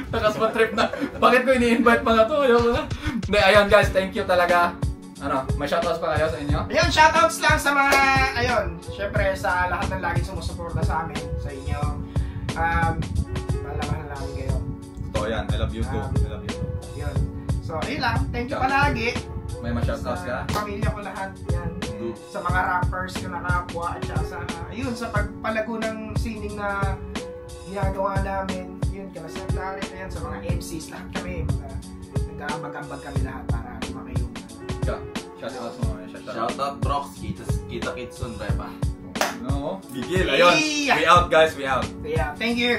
Nakaspa trip na. Bakit ko ini-invite pa na to? Ayoko na. Hindi, ayun guys, thank you talaga. May shoutouts pa kayo sa inyo? Ayun, shoutouts lang sa mga, syempre sa lahat ng laging sumusuporta sa amin, sa inyo. Malaman na namin kayo. Ito yan, I love you too. I love you too. Yun. So, ayun lang. Thank you palagi. May ma-shoutouts ka? Pamilya ko lahat. Yan. Sa mga rappers ko na kapwa at saka sa, ayun, sa pagpalago ng sining na ginagawa namin. Yun, kala secretary na yan, sa mga MCs, lahat kami. Nagkaambag-ambag kami lahat para lumaki yung... Shoutouts mo. Shoutout Brox, kita kitsun, Repa. No, gigil. Ayun. We out guys, we out. Yeah, thank you.